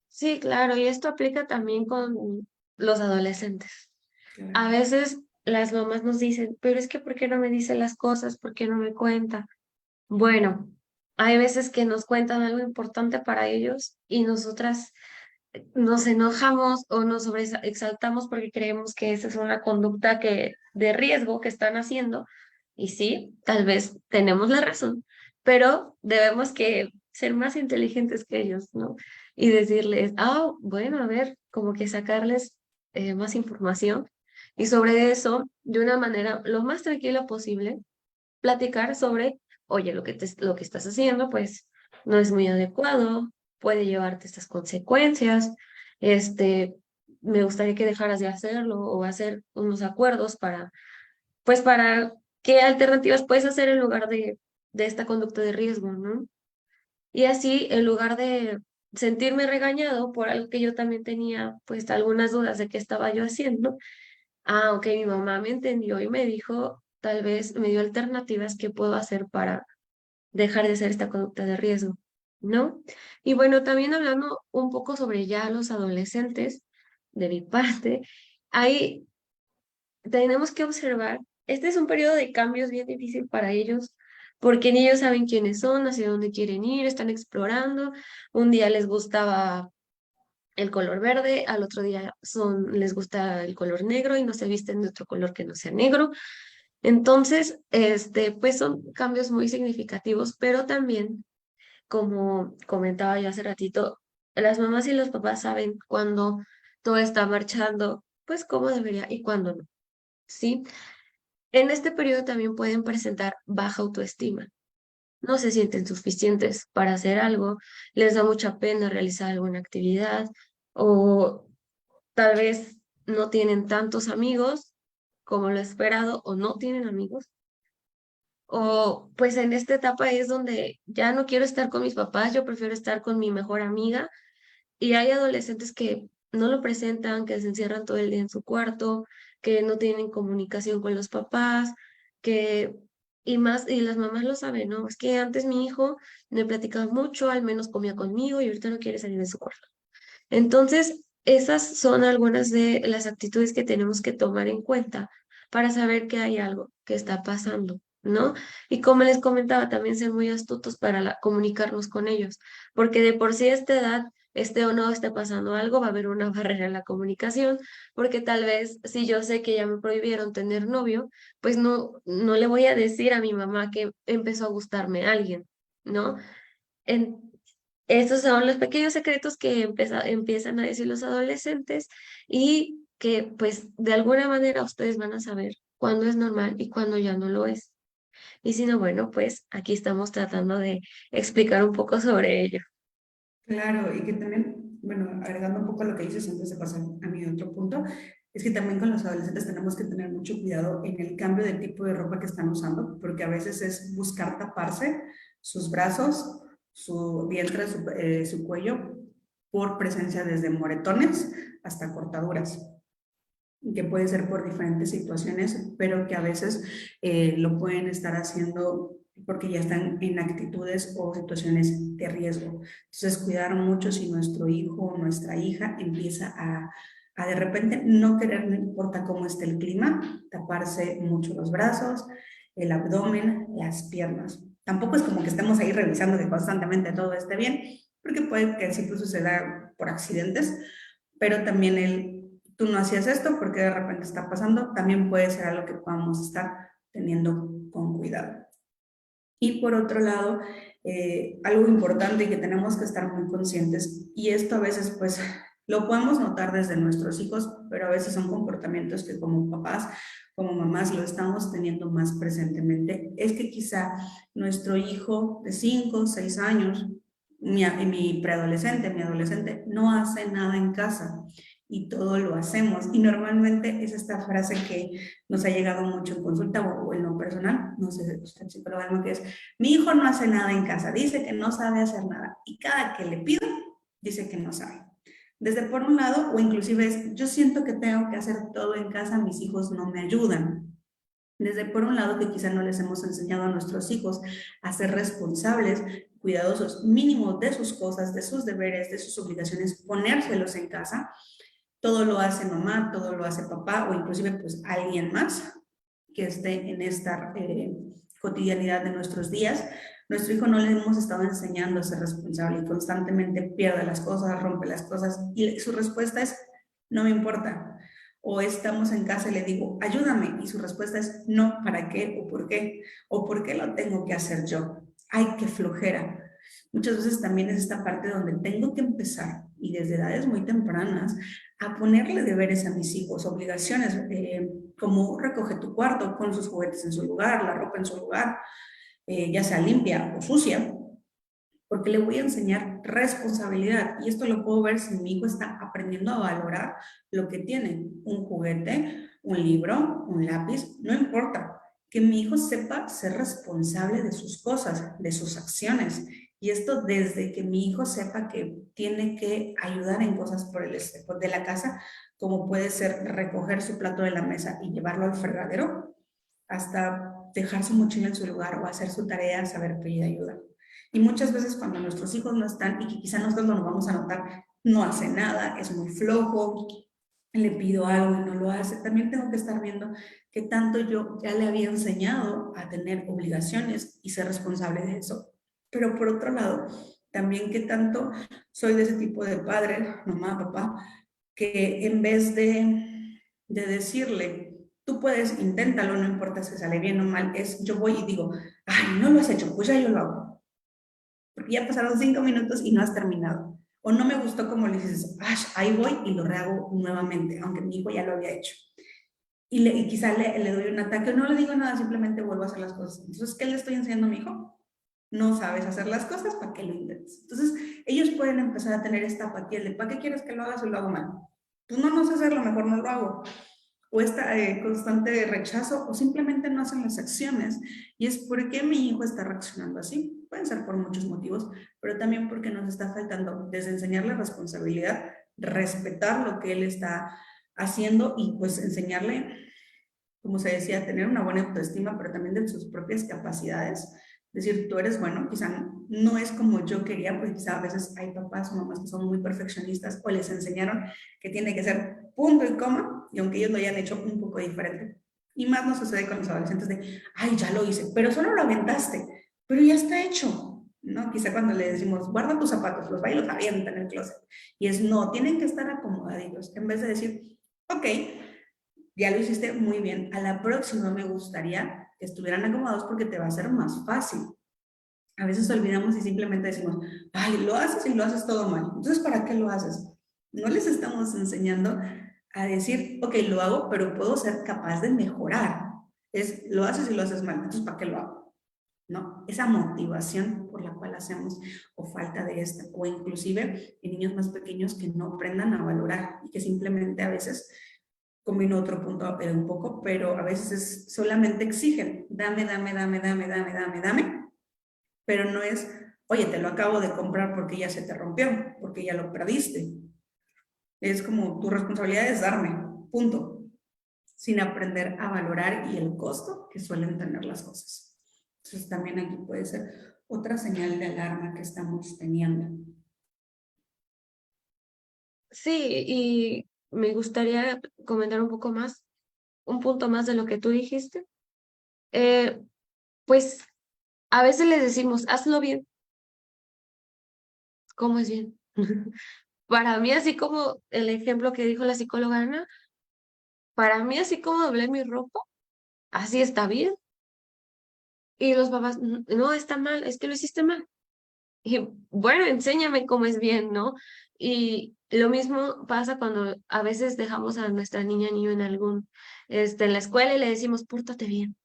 Sí, claro, y esto aplica también con los adolescentes. A Claro. veces las mamás nos dicen, pero es que ¿por qué no me dice las cosas? ¿Por qué no me cuenta? Bueno, hay veces que nos cuentan algo importante para ellos y nosotras nos enojamos o nos sobreexaltamos porque creemos que esa es una conducta de riesgo que están haciendo. Y sí, tal vez tenemos la razón, pero debemos que ser más inteligentes que ellos, ¿no? Y decirles, ah, bueno, a ver, como que sacarles más información y sobre eso, de una manera lo más tranquila posible, platicar sobre, oye, lo que estás haciendo, pues no es muy adecuado, puede llevarte estas consecuencias, este, me gustaría que dejaras de hacerlo o hacer unos acuerdos pues para qué alternativas puedes hacer en lugar de esta conducta de riesgo, ¿no? Y así, en lugar de sentirme regañado por algo que yo también tenía, pues algunas dudas de qué estaba yo haciendo, ah, ok, mi mamá me entendió y me dijo, tal vez me dio alternativas que puedo hacer para dejar de hacer esta conducta de riesgo, ¿no? Y bueno, también hablando un poco sobre ya los adolescentes, de mi parte, ahí tenemos que observar, este es un periodo de cambios bien difícil para ellos, porque ni ellos saben quiénes son, hacia dónde quieren ir, están explorando. Un día les gustaba el color verde, al otro día les gusta el color negro y no se visten de otro color que no sea negro. Entonces, pues son cambios muy significativos, pero también, como comentaba yo hace ratito, las mamás y los papás saben cuándo todo está marchando, pues cómo debería y cuándo no, ¿sí? En este periodo también pueden presentar baja autoestima. No se sienten suficientes para hacer algo, les da mucha pena realizar alguna actividad o tal vez no tienen tantos amigos como lo esperado o no tienen amigos. O pues en esta etapa es donde ya no quiero estar con mis papás, yo prefiero estar con mi mejor amiga. Y hay adolescentes que no lo presentan, que se encierran todo el día en su cuarto, que no tienen comunicación con los papás, que, y las mamás lo saben, ¿no? Es que antes mi hijo me platicaba mucho, al menos comía conmigo y ahorita no quiere salir de su cuarto. Entonces, esas son algunas de las actitudes que tenemos que tomar en cuenta para saber que hay algo que está pasando. ¿no? Y como les comentaba, también ser muy astutos para comunicarnos con ellos, porque de por sí a esta edad, esté o no esté pasando algo, va a haber una barrera en la comunicación, porque tal vez si yo sé que ya me prohibieron tener novio, pues no le voy a decir a mi mamá que empezó a gustarme alguien, ¿no? En, Estos son los pequeños secretos que empiezan a decir los adolescentes y que pues de alguna manera ustedes van a saber cuándo es normal y cuándo ya no lo es. Y si no, bueno, pues aquí estamos tratando de explicar un poco sobre ello. Claro, y que también, bueno, agregando un poco a lo que dices antes de pasar a mi otro punto, es que también con los adolescentes tenemos que tener mucho cuidado en el cambio de tipo de ropa que están usando, porque a veces es buscar taparse sus brazos, su vientre, su cuello, por presencia desde moretones hasta cortaduras, que puede ser por diferentes situaciones, pero que a veces lo pueden estar haciendo porque ya están en actitudes o situaciones de riesgo. Entonces, cuidar mucho si nuestro hijo o nuestra hija empieza a de repente no querer, no importa cómo esté el clima, taparse mucho los brazos, el abdomen, las piernas. Tampoco es como que estemos ahí revisando que constantemente todo esté bien, porque puede que sí suceda por accidentes, pero también tú no hacías esto porque de repente está pasando, también puede ser algo que podamos estar teniendo con cuidado. Y por otro lado, algo importante y que tenemos que estar muy conscientes, y esto a veces pues lo podemos notar desde nuestros hijos, pero a veces son comportamientos que como papás, como mamás lo estamos teniendo más presentemente, es que quizá nuestro hijo de 5 6 años, mi preadolescente, mi adolescente, no hace nada en casa y todo lo hacemos. Y normalmente es esta frase que nos ha llegado mucho en consulta o en lo personal, no sé, usted psicóloga, algo que es, mi hijo no hace nada en casa, dice que no sabe hacer nada y cada que le pido, dice que no sabe. Desde por un lado, o inclusive es, yo siento que tengo que hacer todo en casa, mis hijos no me ayudan. Desde por un lado que quizá no les hemos enseñado a nuestros hijos a ser responsables, cuidadosos, mínimos de sus cosas, de sus deberes, de sus obligaciones, ponérselos en casa. Todo lo hace mamá, todo lo hace papá o inclusive pues alguien más que esté en esta cotidianidad de nuestros días. Nuestro hijo no le hemos estado enseñando a ser responsable y constantemente pierde las cosas, rompe las cosas y su respuesta es, no me importa. O estamos en casa y le digo, ayúdame, y su respuesta es, no, ¿para qué? ¿O por qué? ¿O por qué lo tengo que hacer yo? Ay, qué flojera. Muchas veces también es esta parte donde tengo que empezar, y desde edades muy tempranas, a ponerle deberes a mis hijos, obligaciones, como recoge tu cuarto, pon sus juguetes en su lugar, la ropa en su lugar, ya sea limpia o sucia, porque le voy a enseñar responsabilidad. Y esto lo puedo ver si mi hijo está aprendiendo a valorar lo que tiene, un juguete, un libro, un lápiz, no importa. Que mi hijo sepa ser responsable de sus cosas, de sus acciones. Y esto desde que mi hijo sepa que tiene que ayudar en cosas por de la casa, como puede ser recoger su plato de la mesa y llevarlo al fregadero, hasta dejar su mochila en su lugar o hacer su tarea, saber pedir ayuda. Y muchas veces cuando nuestros hijos no están y que quizá nosotros no nos vamos a notar, no hace nada, es muy flojo, le pido algo y no lo hace, también tengo que estar viendo que tanto yo ya le había enseñado a tener obligaciones y ser responsable de eso. Pero por otro lado, también que tanto soy de ese tipo de padre, mamá, papá, que en vez de decirle, tú puedes, inténtalo, no importa si sale bien o mal, es yo voy y digo, ay, no lo has hecho, pues ya yo lo hago. Porque ya pasaron 5 minutos y no has terminado. O no me gustó como le dices, ay, ahí voy y lo rehago nuevamente, aunque mi hijo ya lo había hecho. Y quizá le doy un ataque, no le digo nada, simplemente vuelvo a hacer las cosas. Entonces, ¿qué le estoy enseñando a mi hijo? No sabes hacer las cosas, ¿para qué lo intentes? Entonces, ellos pueden empezar a tener esta apatía de, ¿para qué quieres que lo hagas o lo hago mal? Pues no sé hacerlo, mejor no lo hago. O esta constante rechazo, o simplemente no hacen las acciones. Y es porque mi hijo está reaccionando así. Pueden ser por muchos motivos, pero también porque nos está faltando desde enseñarle responsabilidad, respetar lo que él está haciendo y pues enseñarle, como se decía, tener una buena autoestima, pero también de sus propias capacidades. Decir, tú eres bueno, quizá no es como yo quería, porque quizá a veces hay papás o mamás que son muy perfeccionistas o les enseñaron que tiene que ser punto y coma, y aunque ellos lo hayan hecho un poco diferente. Y más nos sucede con los adolescentes de, ay, ya lo hice, pero solo lo aventaste, pero ya está hecho, ¿no? Quizá cuando le decimos, guarda tus zapatos, los va y los avienta en el closet. Y es, no, tienen que estar acomodaditos, en vez de decir, ok, ya lo hiciste muy bien, a la próxima me gustaría que estuvieran acomodados porque te va a ser más fácil. A veces olvidamos y simplemente decimos, ay, lo haces y lo haces todo mal. Entonces, ¿para qué lo haces? No les estamos enseñando a decir, ok, lo hago, pero puedo ser capaz de mejorar. Es, lo haces y lo haces mal. Entonces, ¿para qué lo hago? ¿No? Esa motivación por la cual hacemos o falta de esta, o inclusive en niños más pequeños que no aprendan a valorar y que simplemente a veces, combino otro punto un poco, pero a veces solamente exigen, dame, dame, dame, dame, dame, dame, dame, pero no es, oye, te lo acabo de comprar porque ya se te rompió, porque ya lo perdiste. Es como tu responsabilidad es darme, punto, sin aprender a valorar y el costo que suelen tener las cosas. Entonces también aquí puede ser otra señal de alarma que estamos teniendo. Sí, y me gustaría comentar un poco más, un punto más de lo que tú dijiste. Pues a veces les decimos, hazlo bien. ¿Cómo es bien? Para mí, así como el ejemplo que dijo la psicóloga Ana, para mí, así como doblé mi ropa, así está bien. Y los papás, no, está mal, es que lo hiciste mal. Y bueno, enséñame cómo es bien, ¿no? Y lo mismo pasa cuando a veces dejamos a nuestra niña niño en en la escuela y le decimos, pórtate bien.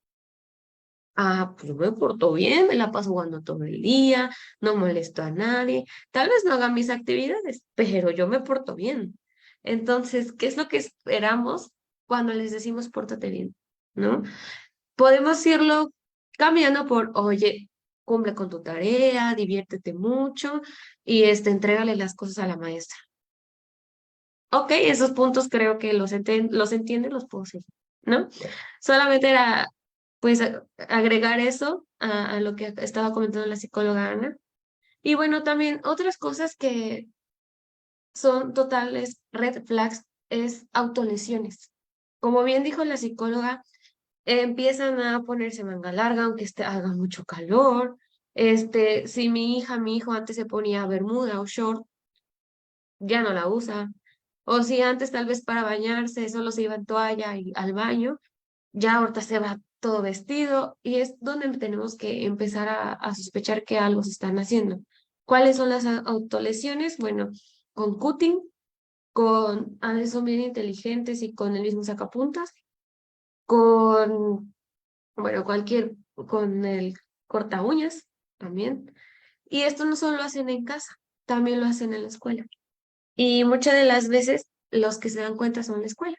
Ah, pues yo me porto bien, me la paso jugando todo el día, no molesto a nadie. Tal vez no haga mis actividades, pero yo me porto bien. Entonces, ¿qué es lo que esperamos cuando les decimos pórtate bien? ¿No? Podemos irlo cambiando por, oye, cumple con tu tarea, diviértete mucho y entrégale las cosas a la maestra. Ok, esos puntos creo que los entiende, los puedo seguir, ¿no? Solamente era, pues, agregar eso a lo que estaba comentando la psicóloga Ana. Y bueno, también otras cosas que son totales red flags es autolesiones. Como bien dijo la psicóloga, empiezan a ponerse manga larga, aunque haga mucho calor. Si mi hija, mi hijo antes se ponía bermuda o short, ya no la usa. O si antes tal vez para bañarse solo se iba en toalla y al baño, ya ahorita se va todo vestido y es donde tenemos que empezar a sospechar que algo se están haciendo. ¿Cuáles son las autolesiones? Bueno, con cutting, a veces son bien inteligentes y con el mismo sacapuntas, con, bueno, con el corta uñas también. Y esto no solo lo hacen en casa, también lo hacen en la escuela. Y muchas de las veces los que se dan cuenta son la escuela.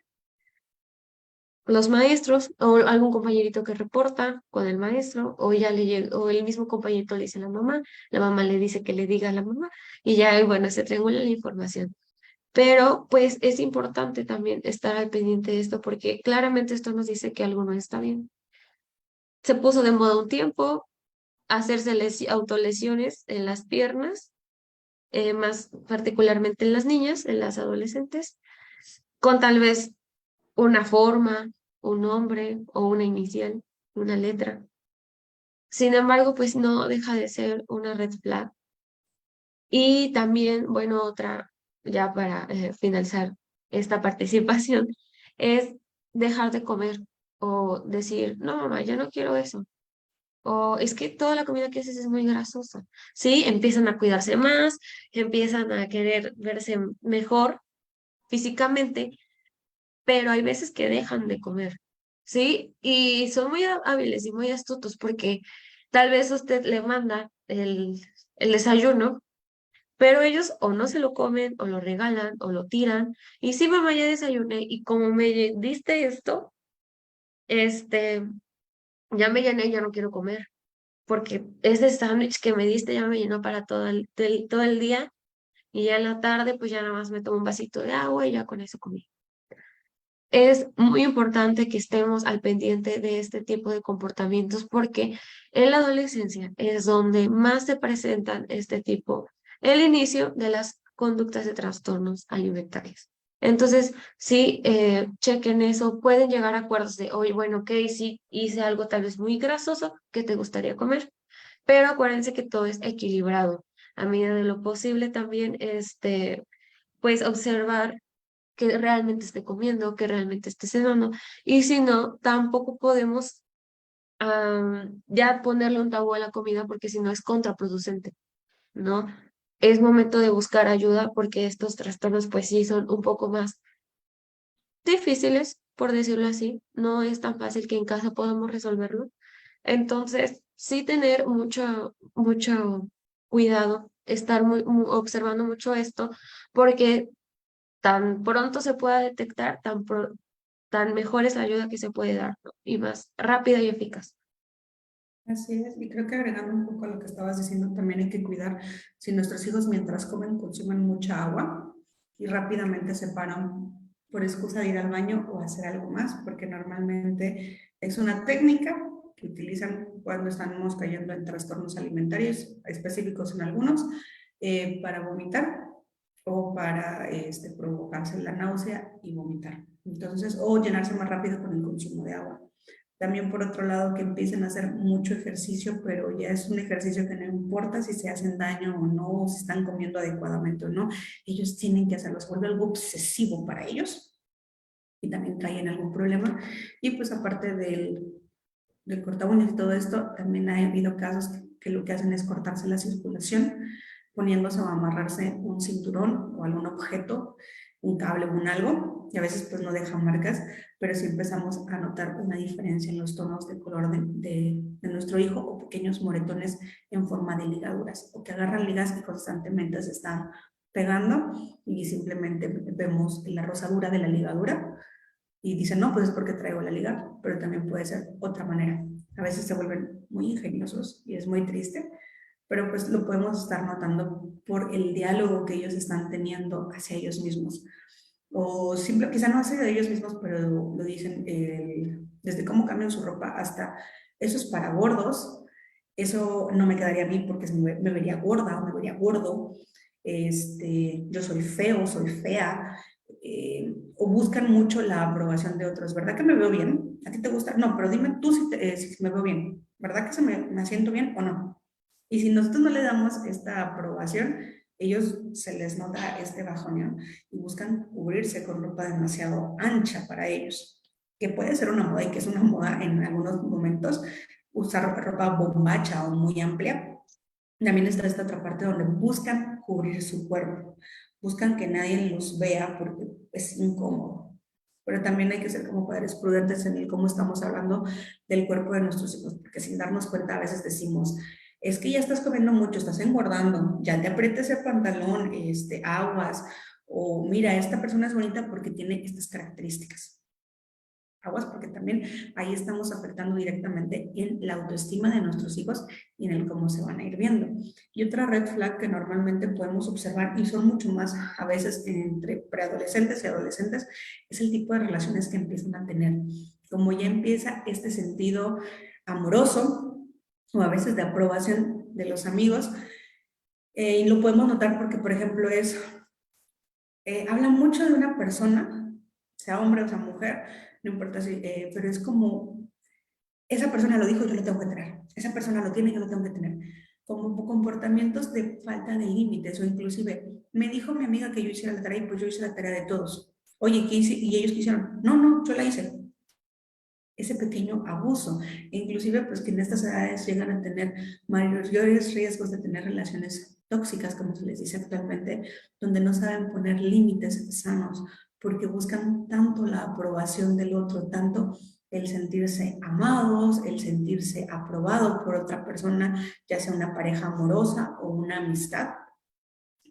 Los maestros o algún compañerito que reporta con el maestro o el mismo compañerito le dice a la mamá le dice que le diga a la mamá y ya, bueno, se triangula la información. Pero pues es importante también estar al pendiente de esto porque claramente esto nos dice que algo no está bien. Se puso de moda un tiempo hacerse autolesiones en las piernas, más particularmente en las niñas, en las adolescentes, con tal vez una forma, un nombre o una inicial, una letra. Sin embargo, pues no deja de ser una red flag. Y también, bueno, otra, ya para finalizar esta participación, es dejar de comer o decir, no, mamá, ya no quiero eso. O es que toda la comida que haces es muy grasosa. Sí, empiezan a cuidarse más, empiezan a querer verse mejor físicamente, pero hay veces que dejan de comer, ¿sí? Y son muy hábiles y muy astutos porque tal vez usted le manda el desayuno, pero ellos o no se lo comen o lo regalan o lo tiran. Y sí, mamá, ya desayuné y como me diste esto, este, ya me llené, ya no quiero comer porque ese sándwich que me diste ya me llenó para todo el día y ya en la tarde pues ya nada más me tomo un vasito de agua y ya con eso comí. Es muy importante que estemos al pendiente de este tipo de comportamientos porque en la adolescencia es donde más se presentan el inicio de las conductas de trastornos alimentarios. Entonces, sí, chequen eso, pueden llegar a acuerdos de, oye, bueno, ok, sí, hice algo tal vez muy grasoso, ¿qué te gustaría comer? Pero acuérdense que todo es equilibrado. A medida de lo posible también, pues observar que realmente esté comiendo, que realmente esté cenando. Y si no, tampoco podemos ya ponerle un tabú a la comida porque si no es contraproducente, ¿no? Es momento de buscar ayuda porque estos trastornos pues sí son un poco más difíciles, por decirlo así. No es tan fácil que en casa podamos resolverlo. Entonces, sí tener mucho cuidado, estar observando mucho esto, porque tan pronto se pueda detectar, tan mejor es la ayuda que se puede dar, ¿no? Y más rápida y eficaz. Así es, y creo que agregando un poco a lo que estabas diciendo, también hay que cuidar si nuestros hijos mientras comen consumen mucha agua y rápidamente se paran por excusa de ir al baño o hacer algo más, porque normalmente es una técnica que utilizan cuando estamos cayendo en trastornos alimentarios específicos en algunos, para vomitar o para provocarse la náusea y vomitar. Entonces, o llenarse más rápido con el consumo de agua. También por otro lado que empiecen a hacer mucho ejercicio, pero ya es un ejercicio que no importa si se hacen daño o no, o si están comiendo adecuadamente o no, ellos tienen que hacerlo, se vuelve algo obsesivo para ellos y también traen algún problema. Y pues aparte del corta uñas y todo esto, también ha habido casos que lo que hacen es cortarse la circulación, poniéndose o amarrarse un cinturón o algún objeto, un cable o un algo, y a veces pues no dejan marcas, pero sí empezamos a notar una diferencia en los tonos de color de nuestro hijo o pequeños moretones en forma de ligaduras, o que agarran ligas que constantemente se están pegando y simplemente vemos la rosadura de la ligadura y dicen, no, pues es porque traigo la liga, pero también puede ser otra manera. A veces se vuelven muy ingeniosos y es muy triste, pero pues lo podemos estar notando por el diálogo que ellos están teniendo hacia ellos mismos. O simple, quizá no hacia ellos mismos, pero lo dicen desde cómo cambian su ropa hasta eso es para gordos, eso no me quedaría a mí porque me vería gorda o me vería gordo, yo soy feo, soy fea, o buscan mucho la aprobación de otros. ¿Verdad que me veo bien? ¿A ti te gusta? No, pero dime tú si me veo bien. ¿Verdad que me asiento bien o no? Y si nosotros no le damos esta aprobación, ellos se les nota este bajoneo y buscan cubrirse con ropa demasiado ancha para ellos, que puede ser una moda y que es una moda en algunos momentos, usar ropa bombacha o muy amplia. También está esta otra parte donde buscan cubrir su cuerpo, buscan que nadie los vea porque es incómodo. Pero también hay que ser como padres prudentes en el cómo estamos hablando del cuerpo de nuestros hijos, porque sin darnos cuenta a veces decimos, es que ya estás comiendo mucho, estás engordando, ya te aprieta ese pantalón, aguas, o mira, esta persona es bonita porque tiene estas características. Aguas, porque también ahí estamos afectando directamente en la autoestima de nuestros hijos y en el cómo se van a ir viendo. Y otra red flag que normalmente podemos observar, y son mucho más a veces entre preadolescentes y adolescentes, es el tipo de relaciones que empiezan a tener. Como ya empieza este sentido amoroso o a veces de aprobación de los amigos, y lo podemos notar porque, por ejemplo, habla mucho de una persona, sea hombre o sea mujer, no importa si, pero es como, esa persona lo dijo, yo lo tengo que tener, esa persona lo tiene, yo lo tengo que tener, como comportamientos de falta de límites, o inclusive, me dijo mi amiga que yo hiciera la tarea y pues yo hice la tarea de todos. Oye, ¿qué hice? Y ellos quisieron, no, no, yo la hice. Ese pequeño abuso, inclusive pues que en estas edades llegan a tener mayores riesgos de tener relaciones tóxicas, como se les dice actualmente, donde no saben poner límites sanos, porque buscan tanto la aprobación del otro, tanto el sentirse amados, el sentirse aprobado por otra persona, ya sea una pareja amorosa o una amistad,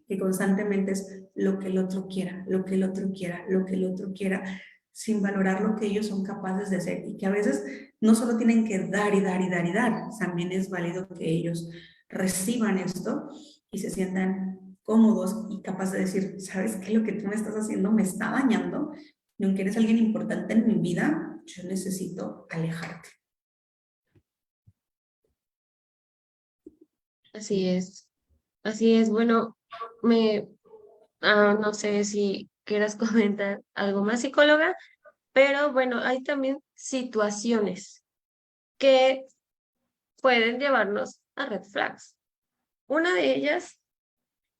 que constantemente es lo que el otro quiera, lo que el otro quiera, lo que el otro quiera, sin valorar lo que ellos son capaces de hacer y que a veces no solo tienen que dar y dar y dar y dar, también es válido que ellos reciban esto y se sientan cómodos y capaces de decir, ¿sabes qué? Lo que tú me estás haciendo me está dañando y aunque eres alguien importante en mi vida, yo necesito alejarte. Así es, así es. Bueno, no sé si quieras comentar algo más, psicóloga, pero bueno, hay también situaciones que pueden llevarnos a red flags. Una de ellas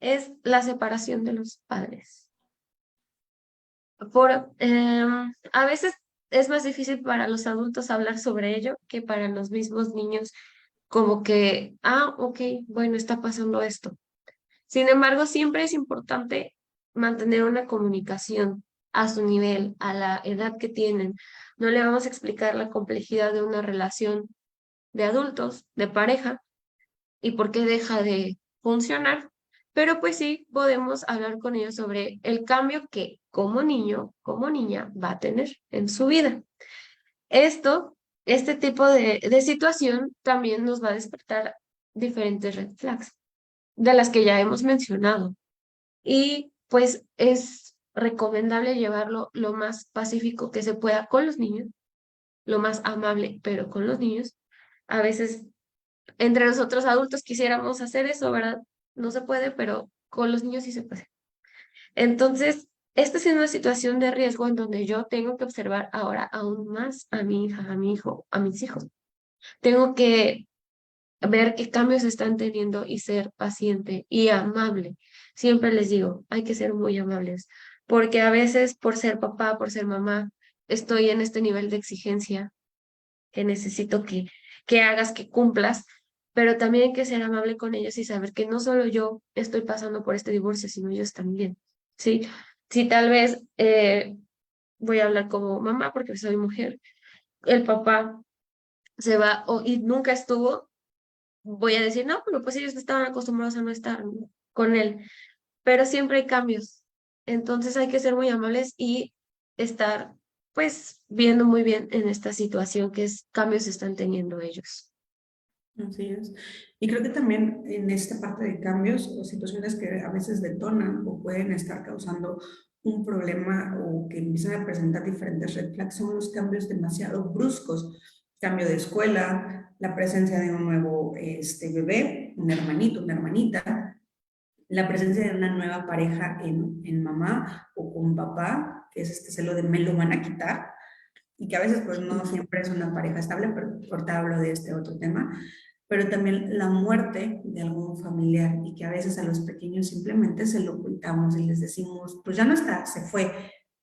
es la separación de los padres. A veces es más difícil para los adultos hablar sobre ello que para los mismos niños, como que, ok, bueno, está pasando esto. Sin embargo, siempre es importante mantener una comunicación a su nivel, a la edad que tienen. No le vamos a explicar la complejidad de una relación de adultos, de pareja, y por qué deja de funcionar, pero pues sí podemos hablar con ellos sobre el cambio que como niño, como niña va a tener en su vida. Esto, este tipo de situación también nos va a despertar diferentes red flags, de las que ya hemos mencionado. Y pues es recomendable llevarlo lo más pacífico que se pueda con los niños, lo más amable, pero con los niños. A veces entre nosotros adultos quisiéramos hacer eso, ¿verdad? No se puede, pero con los niños sí se puede. Entonces, esta es una situación de riesgo en donde yo tengo que observar ahora aún más a mi hija, a mi hijo, a mis hijos. Tengo que ver qué cambios están teniendo y ser paciente y amable. Siempre les digo, hay que ser muy amables, porque a veces por ser papá, por ser mamá, estoy en este nivel de exigencia que necesito que hagas, que cumplas, pero también hay que ser amable con ellos y saber que no solo yo estoy pasando por este divorcio, sino ellos también, ¿sí? Si tal vez voy a hablar como mamá porque soy mujer, el papá se va y nunca estuvo, voy a decir, no, pero pues ellos estaban acostumbrados a no estar con él, pero siempre hay cambios, entonces hay que ser muy amables y estar pues viendo muy bien en esta situación qué cambios están teniendo ellos. Así es. Y creo que también en esta parte de cambios o situaciones que a veces detonan o pueden estar causando un problema o que empiezan a presentar diferentes red flags son los cambios demasiado bruscos. Cambio de escuela, la presencia de un nuevo bebé, un hermanito, una hermanita, la presencia de una nueva pareja en mamá o con papá, que es este celo de me lo van a quitar, y que a veces pues no siempre es una pareja estable, pero ahorita hablo de este otro tema, pero también la muerte de algún familiar y que a veces a los pequeños simplemente se lo ocultamos y les decimos, pues ya no está, se fue,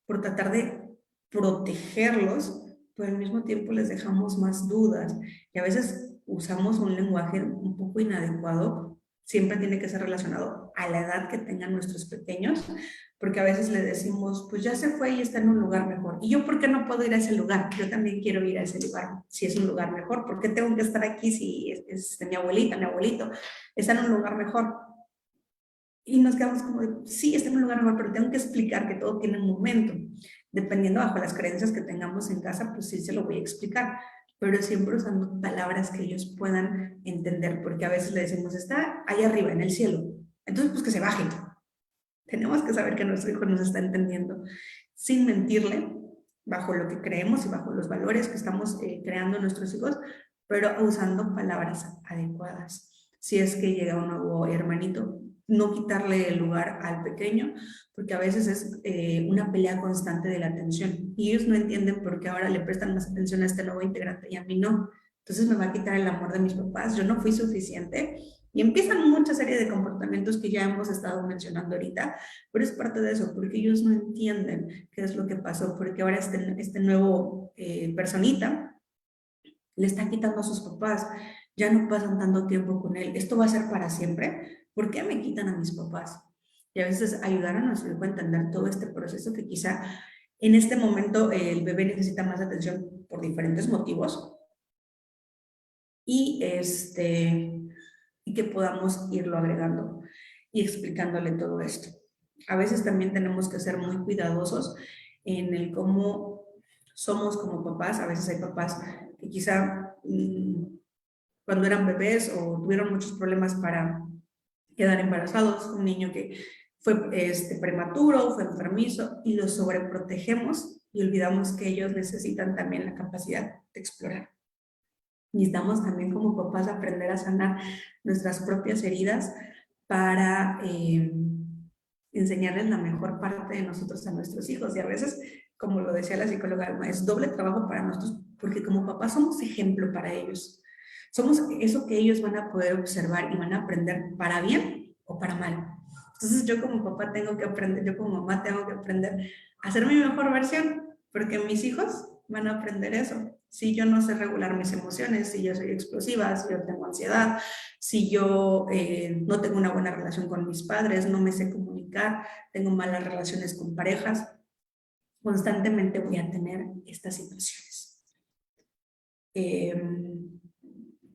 por tratar de protegerlos, pero al mismo tiempo les dejamos más dudas y a veces usamos un lenguaje un poco inadecuado, siempre tiene que ser relacionado a la edad que tengan nuestros pequeños, porque a veces le decimos, pues ya se fue y está en un lugar mejor. ¿Y yo por qué no puedo ir a ese lugar? Yo también quiero ir a ese lugar, si es un lugar mejor. ¿Por qué tengo que estar aquí si es mi abuelita, mi abuelito está en un lugar mejor? Y nos quedamos como de, sí, está en un lugar mejor, pero tengo que explicar que todo tiene un momento. Dependiendo bajo las creencias que tengamos en casa, pues sí se lo voy a explicar, pero siempre usando palabras que ellos puedan entender, porque a veces le decimos, está ahí arriba, en el cielo. Entonces, pues que se baje. Tenemos que saber que nuestro hijo nos está entendiendo sin mentirle, bajo lo que creemos y bajo los valores que estamos creando en nuestros hijos, pero usando palabras adecuadas. Si es que llega un nuevo hermanito, no quitarle el lugar al pequeño, porque a veces es una pelea constante de la atención y ellos no entienden por qué ahora le prestan más atención a este nuevo integrante y a mí no. Entonces me va a quitar el amor de mis papás, yo no fui suficiente y empiezan mucha serie de comportamientos que ya hemos estado mencionando ahorita, pero es parte de eso, porque ellos no entienden qué es lo que pasó, porque ahora este nuevo personita le está quitando a sus papás, ya no pasan tanto tiempo con él, esto va a ser para siempre, ¿por qué me quitan a mis papás? Y a veces ayudar a nuestro hijo a entender todo este proceso que quizá en este momento el bebé necesita más atención por diferentes motivos y y que podamos irlo agregando y explicándole todo esto. A veces también tenemos que ser muy cuidadosos en el cómo somos como papás. A veces hay papás que quizá cuando eran bebés o tuvieron muchos problemas para quedar embarazados, un niño que fue prematuro, fue enfermizo y los sobreprotegemos y olvidamos que ellos necesitan también la capacidad de explorar. Necesitamos también como papás aprender a sanar nuestras propias heridas para enseñarles la mejor parte de nosotros a nuestros hijos. Y a veces, como lo decía la psicóloga Alma, es doble trabajo para nosotros, porque como papás somos ejemplo para ellos. Somos eso que ellos van a poder observar y van a aprender para bien o para mal. Entonces yo como papá tengo que aprender, yo como mamá tengo que aprender a ser mi mejor versión, porque mis hijos van a aprender eso. Si yo no sé regular mis emociones, si yo soy explosiva, si yo tengo ansiedad, si yo no tengo una buena relación con mis padres, no me sé comunicar, tengo malas relaciones con parejas, constantemente voy a tener estas situaciones.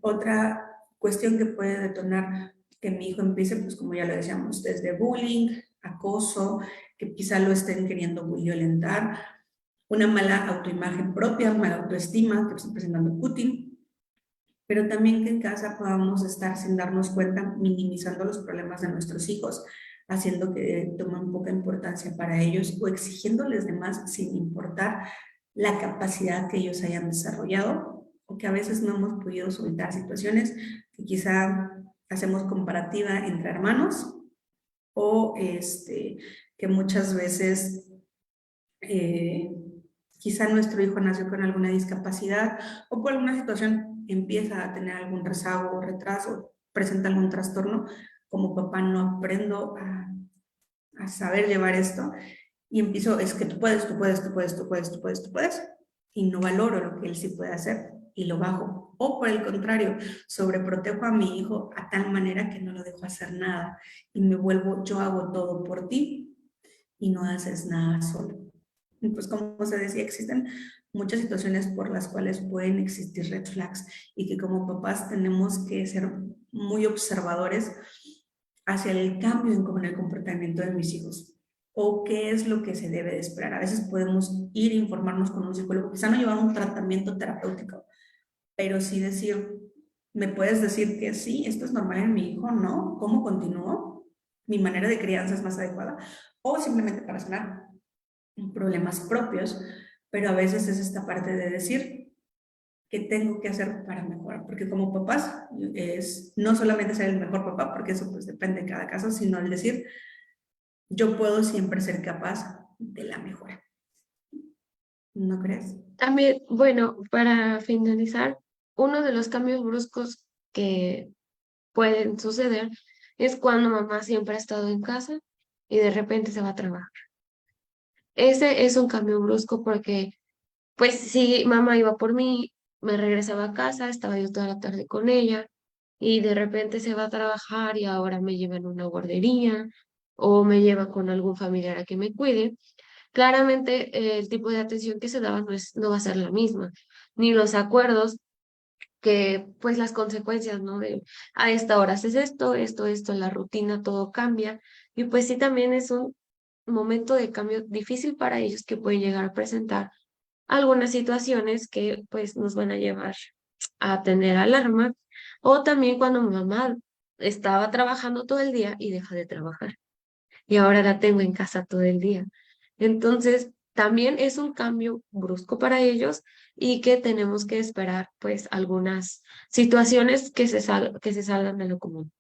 Otra cuestión que puede detonar que mi hijo empiece, pues como ya lo decíamos, desde bullying, acoso, que quizá lo estén queriendo violentar, una mala autoimagen propia, mala autoestima, que está presentando Putin, pero también que en casa podamos estar sin darnos cuenta, minimizando los problemas de nuestros hijos, haciendo que tomen poca importancia para ellos o exigiéndoles de más sin importar la capacidad que ellos hayan desarrollado o que a veces no hemos podido soltar situaciones que quizá hacemos comparativa entre hermanos o que muchas veces quizá nuestro hijo nació con alguna discapacidad o por alguna situación empieza a tener algún rezago o retraso, presenta algún trastorno, como papá no aprendo a saber llevar esto y empiezo, es que tú puedes, tú puedes, tú puedes, tú puedes, tú puedes, tú puedes, y no valoro lo que él sí puede hacer y lo bajo. O por el contrario, sobreprotejo a mi hijo a tal manera que no lo dejo hacer nada y me vuelvo, yo hago todo por ti y no haces nada solo. Y pues como se decía, existen muchas situaciones por las cuales pueden existir red flags y que como papás tenemos que ser muy observadores hacia el cambio en el comportamiento de mis hijos o qué es lo que se debe de esperar. A veces podemos ir a informarnos con un psicólogo, quizá no llevar un tratamiento terapéutico, pero sí decir, ¿me puedes decir que sí, esto es normal en mi hijo? ¿No? ¿Cómo continúo? ¿Mi manera de crianza es más adecuada? O simplemente para sanar problemas propios, pero a veces es esta parte de decir qué tengo que hacer para mejorar, porque como papás es no solamente ser el mejor papá, porque eso pues depende de cada caso, sino el decir yo puedo siempre ser capaz de la mejora. ¿No crees? También, bueno, para finalizar, uno de los cambios bruscos que pueden suceder es cuando mamá siempre ha estado en casa y de repente se va a trabajar. Ese es un cambio brusco porque, pues, si mamá iba por mí, me regresaba a casa, estaba yo toda la tarde con ella y de repente se va a trabajar y ahora me lleva en una guardería o me lleva con algún familiar a que me cuide. Claramente, el tipo de atención que se daba no va a ser la misma, ni los acuerdos que, pues las consecuencias, ¿no? De a esta hora haces esto, la rutina, todo cambia. Y pues sí, también es un momento de cambio difícil para ellos que pueden llegar a presentar algunas situaciones que pues nos van a llevar a tener alarma. O también cuando mi mamá estaba trabajando todo el día y deja de trabajar y ahora la tengo en casa todo el día. Entonces, también es un cambio brusco para ellos y que tenemos que esperar, pues, algunas situaciones que se salgan de lo común.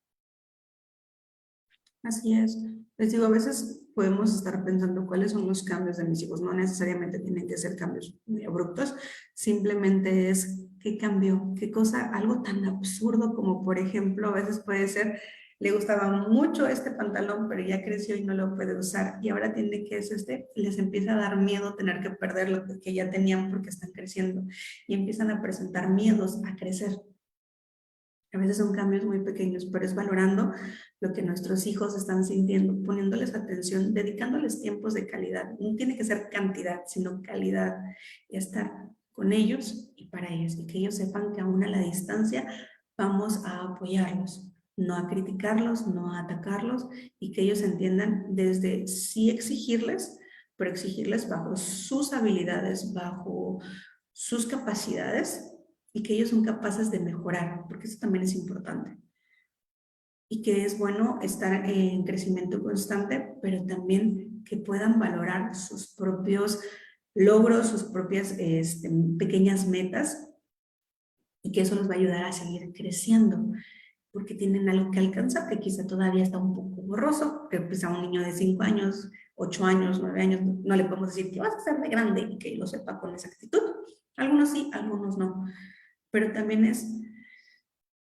Así es. Les digo, a veces podemos estar pensando cuáles son los cambios de mis hijos. No necesariamente tienen que ser cambios muy abruptos, simplemente es qué cambió, qué cosa, algo tan absurdo como, por ejemplo, a veces puede ser, le gustaba mucho este pantalón, pero ya creció y no lo puede usar y ahora tiene que es les empieza a dar miedo tener que perder lo que ya tenían porque están creciendo y empiezan a presentar miedos a crecer. A veces son cambios muy pequeños, pero es valorando lo que nuestros hijos están sintiendo, poniéndoles atención, dedicándoles tiempos de calidad. No tiene que ser cantidad, sino calidad. Y estar con ellos y para ellos. Y que ellos sepan que aún a la distancia vamos a apoyarlos, no a criticarlos, no a atacarlos. Y que ellos entiendan desde sí exigirles, pero exigirles bajo sus habilidades, bajo sus capacidades y que ellos son capaces de mejorar, porque eso también es importante. Y que es bueno estar en crecimiento constante, pero también que puedan valorar sus propios logros, sus propias pequeñas metas y que eso los va a ayudar a seguir creciendo. porque tienen algo que alcanzar, que quizá todavía está un poco borroso, que pues a un niño de 5 años, 8 años, 9 años, no le podemos decir que vas a ser de grande y que lo sepa con exactitud. Algunos sí, algunos no. Pero también es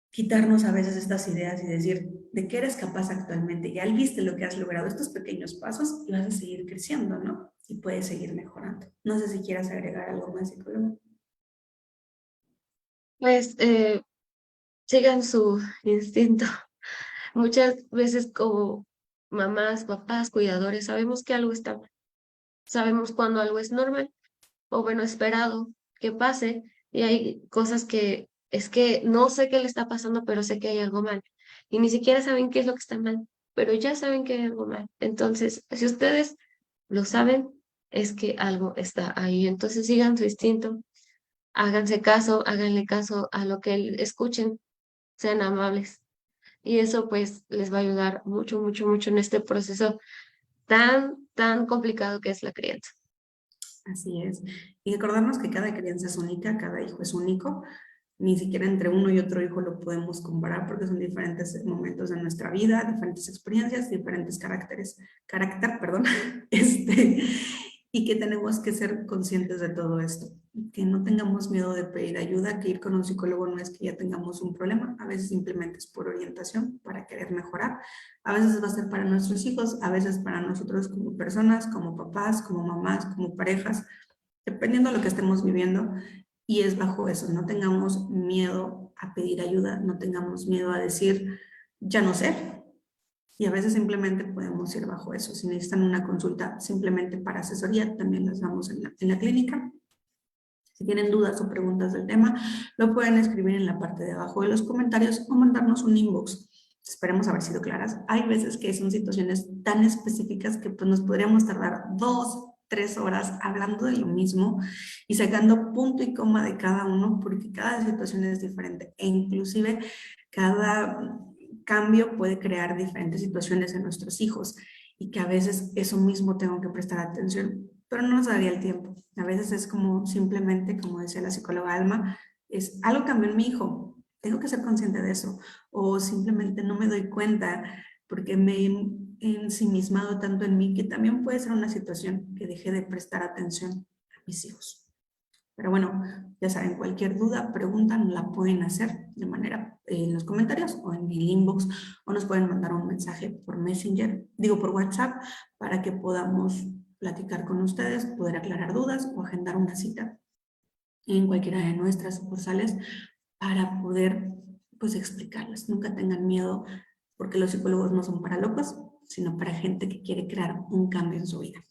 quitarnos a veces estas ideas y decir, ¿de qué eres capaz actualmente? Ya viste lo que has logrado, estos pequeños pasos y vas a seguir creciendo, ¿no? Y puedes seguir mejorando. No sé si quieras agregar algo más, psicólogo. Pues sigan su instinto. Muchas veces como mamás, papás, cuidadores, sabemos que algo está mal. Sabemos cuando algo es normal o bueno, esperado que pase y hay cosas que es que no sé qué le está pasando, pero sé que hay algo mal y ni siquiera saben qué es lo que está mal, pero ya saben que hay algo mal. Entonces, si ustedes lo saben, es que algo está ahí. Entonces, sigan su instinto, háganse caso, háganle caso a lo que escuchen, sean amables. Y eso pues les va a ayudar mucho, mucho, mucho en este proceso tan complicado que es la crianza. Así es. Y recordarnos que cada crianza es única, cada hijo es único. Ni siquiera entre uno y otro hijo lo podemos comparar porque son diferentes momentos de nuestra vida, diferentes experiencias, diferentes carácter, perdón, y que tenemos que ser conscientes de todo esto. Que no tengamos miedo de pedir ayuda, que ir con un psicólogo no es que ya tengamos un problema, a veces simplemente es por orientación para querer mejorar. A veces va a ser para nuestros hijos, a veces para nosotros como personas, como papás, como mamás, como parejas, dependiendo de lo que estemos viviendo. Y es bajo eso, no tengamos miedo a pedir ayuda, no tengamos miedo a decir, ya no sé. Y a veces simplemente podemos ir bajo eso. Si necesitan una consulta simplemente para asesoría, también las damos en la clínica. Si tienen dudas o preguntas del tema, lo pueden escribir en la parte de abajo de los comentarios o mandarnos un inbox. Esperemos haber sido claras. Hay veces que son situaciones tan específicas que pues, nos podríamos tardar 2, 3 horas hablando de lo mismo y sacando punto y coma de cada uno porque cada situación es diferente e inclusive cada cambio puede crear diferentes situaciones en nuestros hijos y que a veces eso mismo tengo que prestar atención, pero no nos daría el tiempo. A veces es como simplemente, como decía la psicóloga Alma, es algo cambió en mi hijo, tengo que ser consciente de eso, o simplemente no me doy cuenta porque me he ensimismado tanto en mí que también puede ser una situación que dejé de prestar atención a mis hijos. Pero bueno, ya saben, cualquier duda, pregunta, nos la pueden hacer de manera en los comentarios o en el inbox o nos pueden mandar un mensaje por Messenger, digo por WhatsApp, para que podamos platicar con ustedes, poder aclarar dudas o agendar una cita en cualquiera de nuestras sucursales para poder pues explicarles. Nunca tengan miedo porque los psicólogos no son para locos, sino para gente que quiere crear un cambio en su vida.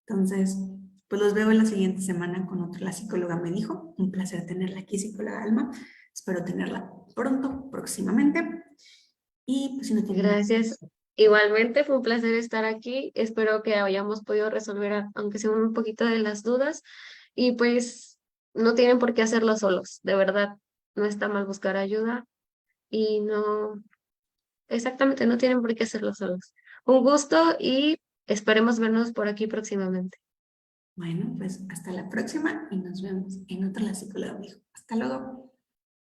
Entonces, pues los veo en la siguiente semana con otra, la psicóloga me dijo. Un placer tenerla aquí, psicóloga Alma. Espero tenerla pronto, próximamente. Y pues si no tienen... Gracias. Igualmente fue un placer estar aquí. Espero que hayamos podido resolver, aunque sea un poquito de las dudas. Y pues no tienen por qué hacerlo solos, de verdad. No está mal buscar ayuda y no, exactamente, no tienen por qué hacerlo solos. Un gusto y esperemos vernos por aquí próximamente. Bueno, pues hasta la próxima y nos vemos en otra, la psicóloga me dijo. Hasta luego.